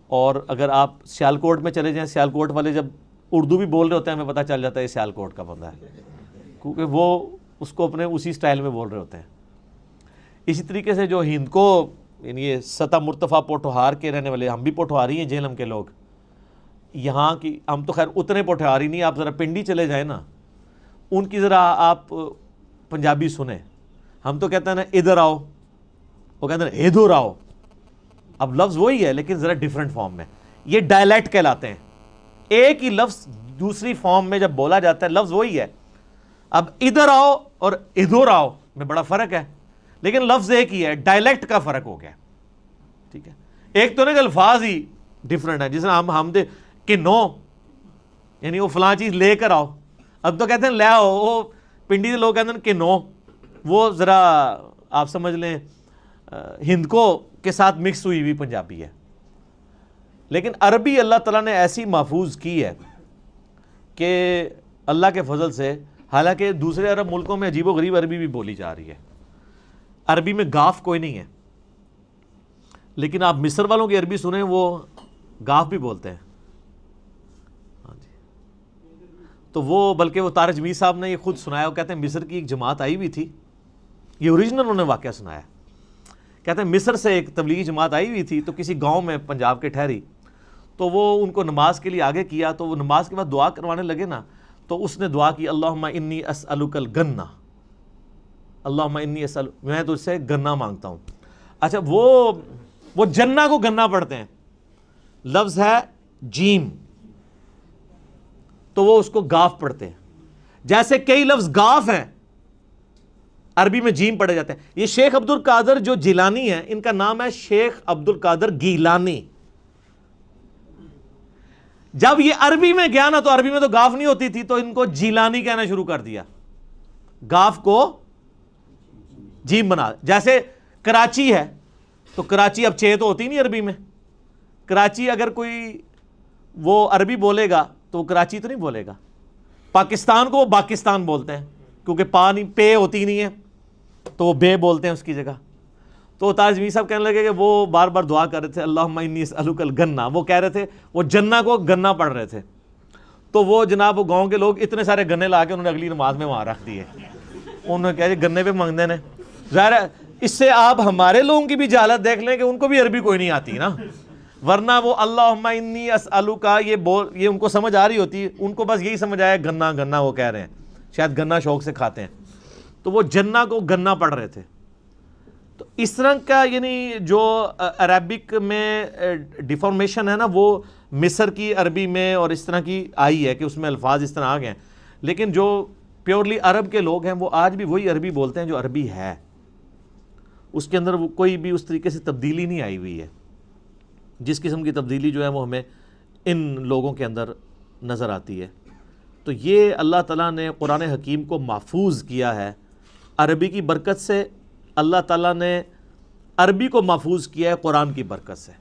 اور اگر آپ سیالکوٹ میں چلے جائیں، سیالکوٹ والے جب اردو بھی بول رہے ہوتے ہیں ہمیں پتہ چل جاتا ہے یہ سیالکوٹ کا بندہ ہے، کیونکہ وہ اس کو اپنے اسی سٹائل میں بول رہے ہوتے ہیں. اسی طریقے سے جو ہند کو یعنی یہ سطح مرتفع پوٹھوہار کے رہنے والے، ہم بھی پوٹھوہاری ہیں جہلم کے لوگ، یہاں کی ہم تو خیر اتنے پوٹھوہاری نہیں، آپ ذرا پنڈی چلے جائیں نا، ان کی ذرا آپ پنجابی سنیں. ہم تو کہتے ہیں نا ادھر آؤ، وہ کہتے ہیں ادھر آؤ. اب لفظ وہی ہے لیکن ذرا ڈیفرنٹ فارم میں. یہ ڈائلیکٹ کہلاتے ہیں. ایک ہی لفظ دوسری فارم میں جب بولا جاتا ہے لفظ وہی ہے. اب ادھر آؤ اور ادھر آؤ میں بڑا فرق ہے، لیکن لفظ ایک ہی ہے، ڈائلیکٹ کا فرق ہو گیا. ٹھیک ہے، ایک تو نہیں کہ الفاظ ہی ڈیفرنٹ ہے. جس طرح ہم دے کہ نو یعنی وہ فلاں چیز لے کر آؤ، اب تو کہتے ہیں لے آؤ. وہ پنڈی کے لوگ کہتے ہیں کہ نو، وہ ذرا آپ سمجھ لیں ہند کو کے ساتھ مکس ہوئی ہوئی پنجابی ہے، لیکن عربی اللہ تعالیٰ نے ایسی محفوظ کی ہے کہ اللہ کے فضل سے، حالانکہ دوسرے عرب ملکوں میں عجیب و غریب عربی بھی بولی جا رہی ہے، عربی میں گاف کوئی نہیں ہے، لیکن آپ مصر والوں کی عربی سنیں وہ گاف بھی بولتے ہیں. ہاں جی، تو وہ بلکہ وہ طارق جمیل صاحب نے یہ خود سنایا، وہ کہتے ہیں مصر کی ایک جماعت آئی ہوئی تھی، یہ اوریجنل انہوں نے واقعہ سنایا، کہتے ہیں مصر سے ایک تبلیغی جماعت آئی ہوئی تھی تو کسی گاؤں میں پنجاب کے ٹھہری، تو وہ ان کو نماز کے لیے آگے کیا، تو وہ نماز کے بعد دعا کروانے لگے نا، تو اس نے دعا کی اللہم انی اسألک الگنہ، اللہم انی اسألک، میں تو اس سے گنا مانگتا ہوں. اچھا وہ جنہ کو گنا پڑھتے ہیں، لفظ ہے جیم، تو وہ اس کو گاف پڑھتے ہیں. جیسے کئی لفظ گاف ہیں عربی میں جیم پڑھے جاتے ہیں. یہ شیخ عبد القادر جو جیلانی ہیں، ان کا نام ہے شیخ عبد القادر گیلانی. جب یہ عربی میں گیا نا، تو عربی میں تو گاف نہیں ہوتی تھی، تو ان کو جیلانی کہنا شروع کر دیا، گاف کو جیم بنا. جیسے کراچی ہے تو کراچی اب چھ تو ہوتی نہیں عربی میں، کراچی اگر کوئی وہ عربی بولے گا تو وہ کراچی تو نہیں بولے گا. پاکستان کو وہ باکستان بولتے ہیں، کیونکہ پے ہوتی نہیں ہے تو وہ بے بولتے ہیں اس کی جگہ. تو طارق جمیل صاحب کہنے لگے کہ وہ بار بار دعا کر رہے تھے اللہم انی اسألک الگنہ، وہ کہہ رہے تھے وہ جنہ کو گنا پڑھ رہے تھے، تو وہ جناب وہ گاؤں کے لوگ اتنے سارے گنے لا کے انہوں نے اگلی نماز میں وہاں رکھ دیے. انہوں نے کہا جی گنے پہ مانگنے نے، ظاہر ہے اس سے آپ ہمارے لوگوں کی بھی جہالت دیکھ لیں کہ ان کو بھی عربی کوئی نہیں آتی نا، ورنہ وہ اللہم انی اسألک یہ ان کو سمجھ آ رہی ہوتی، ان کو بس یہی سمجھ آیا گنا گنا وہ کہہ رہے ہیں، شاید گنا شوق سے کھاتے ہیں، تو وہ جنہ کو گنا پڑھ رہے تھے. تو اس طرح کا یعنی جو عربک میں ڈیفارمیشن ہے نا، وہ مصر کی عربی میں اور اس طرح کی آئی ہے کہ اس میں الفاظ اس طرح آ گئے ہیں، لیکن جو پیورلی عرب کے لوگ ہیں وہ آج بھی وہی عربی بولتے ہیں جو عربی ہے، اس کے اندر وہ کوئی بھی اس طریقے سے تبدیلی نہیں آئی ہوئی ہے. جس قسم کی تبدیلی جو ہے وہ ہمیں ان لوگوں کے اندر نظر آتی ہے. تو یہ اللہ تعالیٰ نے قرآن حکیم کو محفوظ کیا ہے عربی کی برکت سے. اللہ تعالیٰ نے عربی کو محفوظ کیا ہے قرآن کی برکت سے.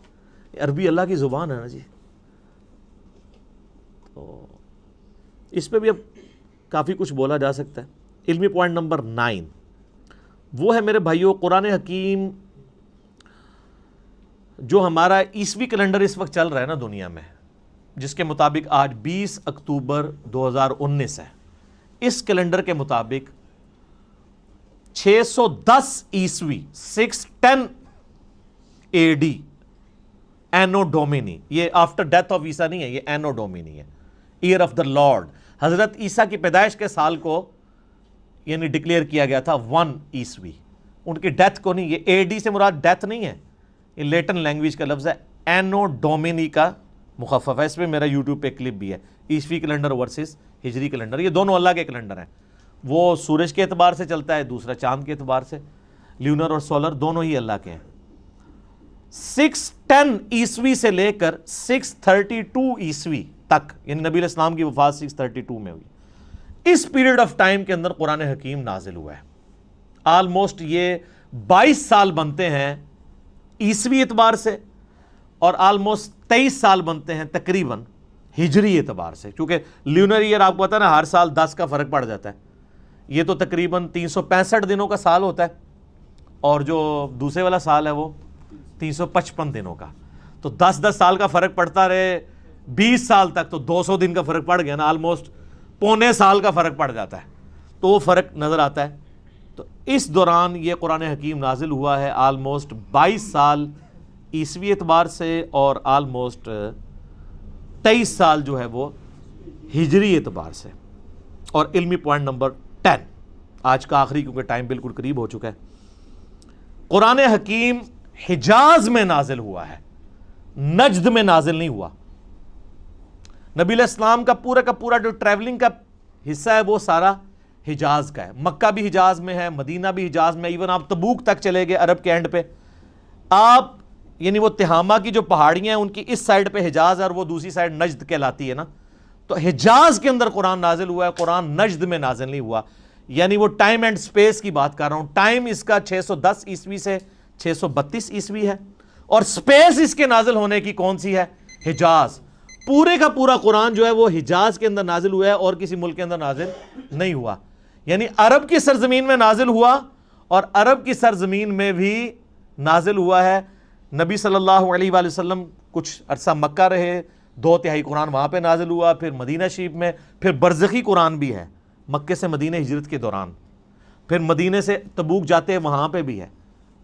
عربی اللہ کی زبان ہے نا جی، تو اس پہ بھی اب کافی کچھ بولا جا سکتا ہے. علمی پوائنٹ نمبر 9 وہ ہے میرے بھائیوں، قرآن حکیم جو ہمارا عیسوی کیلنڈر اس وقت چل رہا ہے نا دنیا میں، جس کے مطابق آج 20 اکتوبر 2019 ہے، اس کیلنڈر کے مطابق 610 عیسوی 610 AD اینو ڈومینی، یہ آفٹر ڈیتھ آف عیسیٰ نہیں ہے، یہ اینو ڈومینی ہے، ایئر آف دا لارڈ. حضرت عیسیٰ کی پیدائش کے سال کو یعنی ڈکلیئر کیا گیا تھا 1 عیسوی، ان کی ڈیتھ کو نہیں. یہ AD سے مراد ڈیتھ نہیں ہے، یہ لیٹن لینگویج کا لفظ ہے، اینو ڈومینی کا مخفف ہے. اس پہ میرا یوٹیوب پہ کلپ بھی ہے، عیسوی کیلنڈر ورسز ہجری کیلنڈر. یہ دونوں اللہ کے کیلنڈر ہیں، وہ سورج کے اعتبار سے چلتا ہے، دوسرا چاند کے اعتبار سے. لیونر اور سولر دونوں ہی اللہ کے ہیں. 610 عیسوی سے لے کر 632 عیسوی تک، یعنی نبی علیہ السلام کی وفات 632 میں ہوئی، اس پیریڈ آف ٹائم کے اندر قرآن حکیم نازل ہوا ہے. آلموسٹ یہ 22 سال بنتے ہیں عیسوی اعتبار سے، اور آلموسٹ 23 سال بنتے ہیں تقریباً ہجری اعتبار سے. چونکہ لیونر ایئر آپ کو پتا ہے نا، ہر سال 10 کا فرق پڑ جاتا ہے. یہ تو تقریباً 365 دنوں کا سال ہوتا ہے، اور جو دوسرے والا سال ہے وہ 355 دنوں کا. تو 10 سال کا فرق پڑتا رہے 20 سال تک، تو 200 دن کا فرق پڑ گیا نا، آلموسٹ پونے سال کا فرق پڑ جاتا ہے. تو وہ فرق نظر آتا ہے. تو اس دوران یہ قرآن حکیم نازل ہوا ہے، آلموسٹ 22 سال عیسوی اعتبار سے، اور آلموسٹ 23 سال جو ہے وہ ہجری اعتبار سے. اور علمی پوائنٹ نمبر 10 آج کا آخری، کیونکہ ٹائم بالکل قریب ہو چکا ہے، قرآن حکیم حجاز میں نازل ہوا ہے، نجد میں نازل نہیں ہوا. نبی علیہ السلام کا پورا جو ٹریولنگ کا حصہ ہے وہ سارا حجاز کا ہے. مکہ بھی حجاز میں ہے، مدینہ بھی حجاز میں، ایون آپ تبوک تک چلے گئے عرب کے اینڈ پہ، آپ یعنی وہ تہامہ کی جو پہاڑیاں ہیں ان کی اس سائڈ پہ حجاز ہے، اور وہ دوسری سائڈ نجد کہلاتی ہے نا. تو حجاز کے اندر قرآن نازل ہوا ہے، قرآن نجد میں نازل نہیں ہوا. یعنی وہ ٹائم اینڈ سپیس کی بات کر رہا ہوں. ٹائم اس کا 610 عیسوی سے 632 عیسوی ہے، اور سپیس اس کے نازل ہونے کی کون سی ہے؟ حجاز۔ پورے کا پورا قرآن جو ہے وہ حجاز کے اندر نازل ہوا ہے اور کسی ملک کے اندر نازل نہیں ہوا، یعنی عرب کی سرزمین میں نازل ہوا، اور عرب کی سرزمین میں بھی نازل ہوا ہے۔ نبی صلی اللہ علیہ وآلہ وسلم کچھ عرصہ مکہ رہے، 2/3 قرآن وہاں پہ نازل ہوا، پھر مدینہ شریف میں، پھر برزخی قرآن بھی ہے مکے سے مدینہ ہجرت کے دوران، پھر مدینے سے تبوک جاتے وہاں پہ بھی ہے،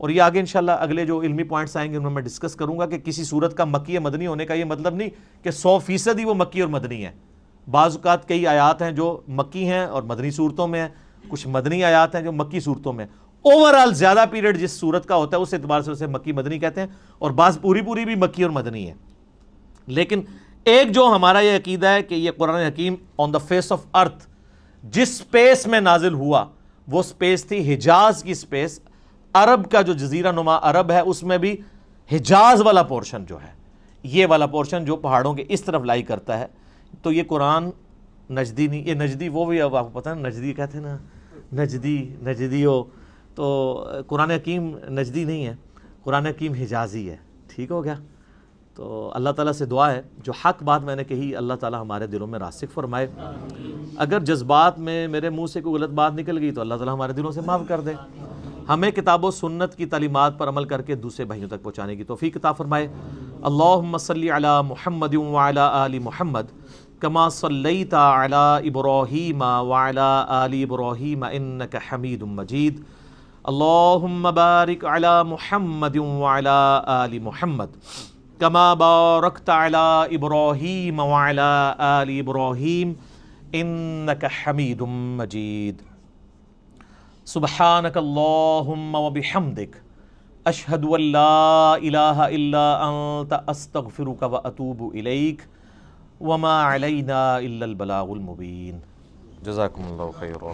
اور یہ آگے انشاءاللہ اگلے جو علمی پوائنٹس آئیں گے ان میں میں ڈسکس کروں گا کہ کسی صورت کا مکی یا مدنی ہونے کا یہ مطلب نہیں کہ 100% ہی وہ مکی اور مدنی ہے۔ بعض اوقات کئی آیات ہیں جو مکی ہیں اور مدنی صورتوں میں ہیں، کچھ مدنی آیات ہیں جو مکی صورتوں میں ہیں۔ اوورال زیادہ پیریڈ جس صورت کا ہوتا ہے اس اعتبار سے اسے مکی مدنی کہتے ہیں، اور بعض پوری بھی مکی اور مدنی ہے۔ لیکن ایک جو ہمارا یہ عقیدہ ہے کہ یہ قرآن حکیم آن دا فیس آف ارتھ جس سپیس میں نازل ہوا وہ سپیس تھی حجاز کی سپیس، عرب کا جو جزیرہ نما عرب ہے اس میں بھی حجاز والا پورشن جو ہے، یہ والا پورشن جو پہاڑوں کے اس طرف لائی کرتا ہے، تو یہ قرآن نجدی نہیں، یہ نجدی وہ بھی اب آپ کو پتہ ہے نجدی کہتے ہیں نا، نجدی ہو، تو قرآن حکیم نجدی نہیں ہے، قرآن حکیم حجازی ہے۔ ٹھیک ہو گیا؟ تو اللہ تعالیٰ سے دعا ہے جو حق بات میں نے کہی اللہ تعالیٰ ہمارے دلوں میں راسخ فرمائے، اگر جذبات میں میرے منہ سے کوئی غلط بات نکل گئی تو اللہ تعالیٰ ہمارے دلوں سے معاف کر دے، ہمیں کتاب و سنت کی تعلیمات پر عمل کر کے دوسرے بھائیوں تک پہنچانے کی توفیق عطا فرمائے۔ اللہم صلی علی محمد وعلی آل محمد کما صلیت علی ابراہیم وعلی آل ابراہیم انک حمید مجید۔ اللہم بارک علی محمد وعلی آل محمد کما بارکت علی ابراہیم وعلی آل ابراہیم انک حمید مجید۔ سبحانک اللہم وبحمدک اشہد ان لا الہ الا انت استغفرک واتوب الیک وما علینا الا البلاغ المبین۔ جزاکم اللہ خیرا۔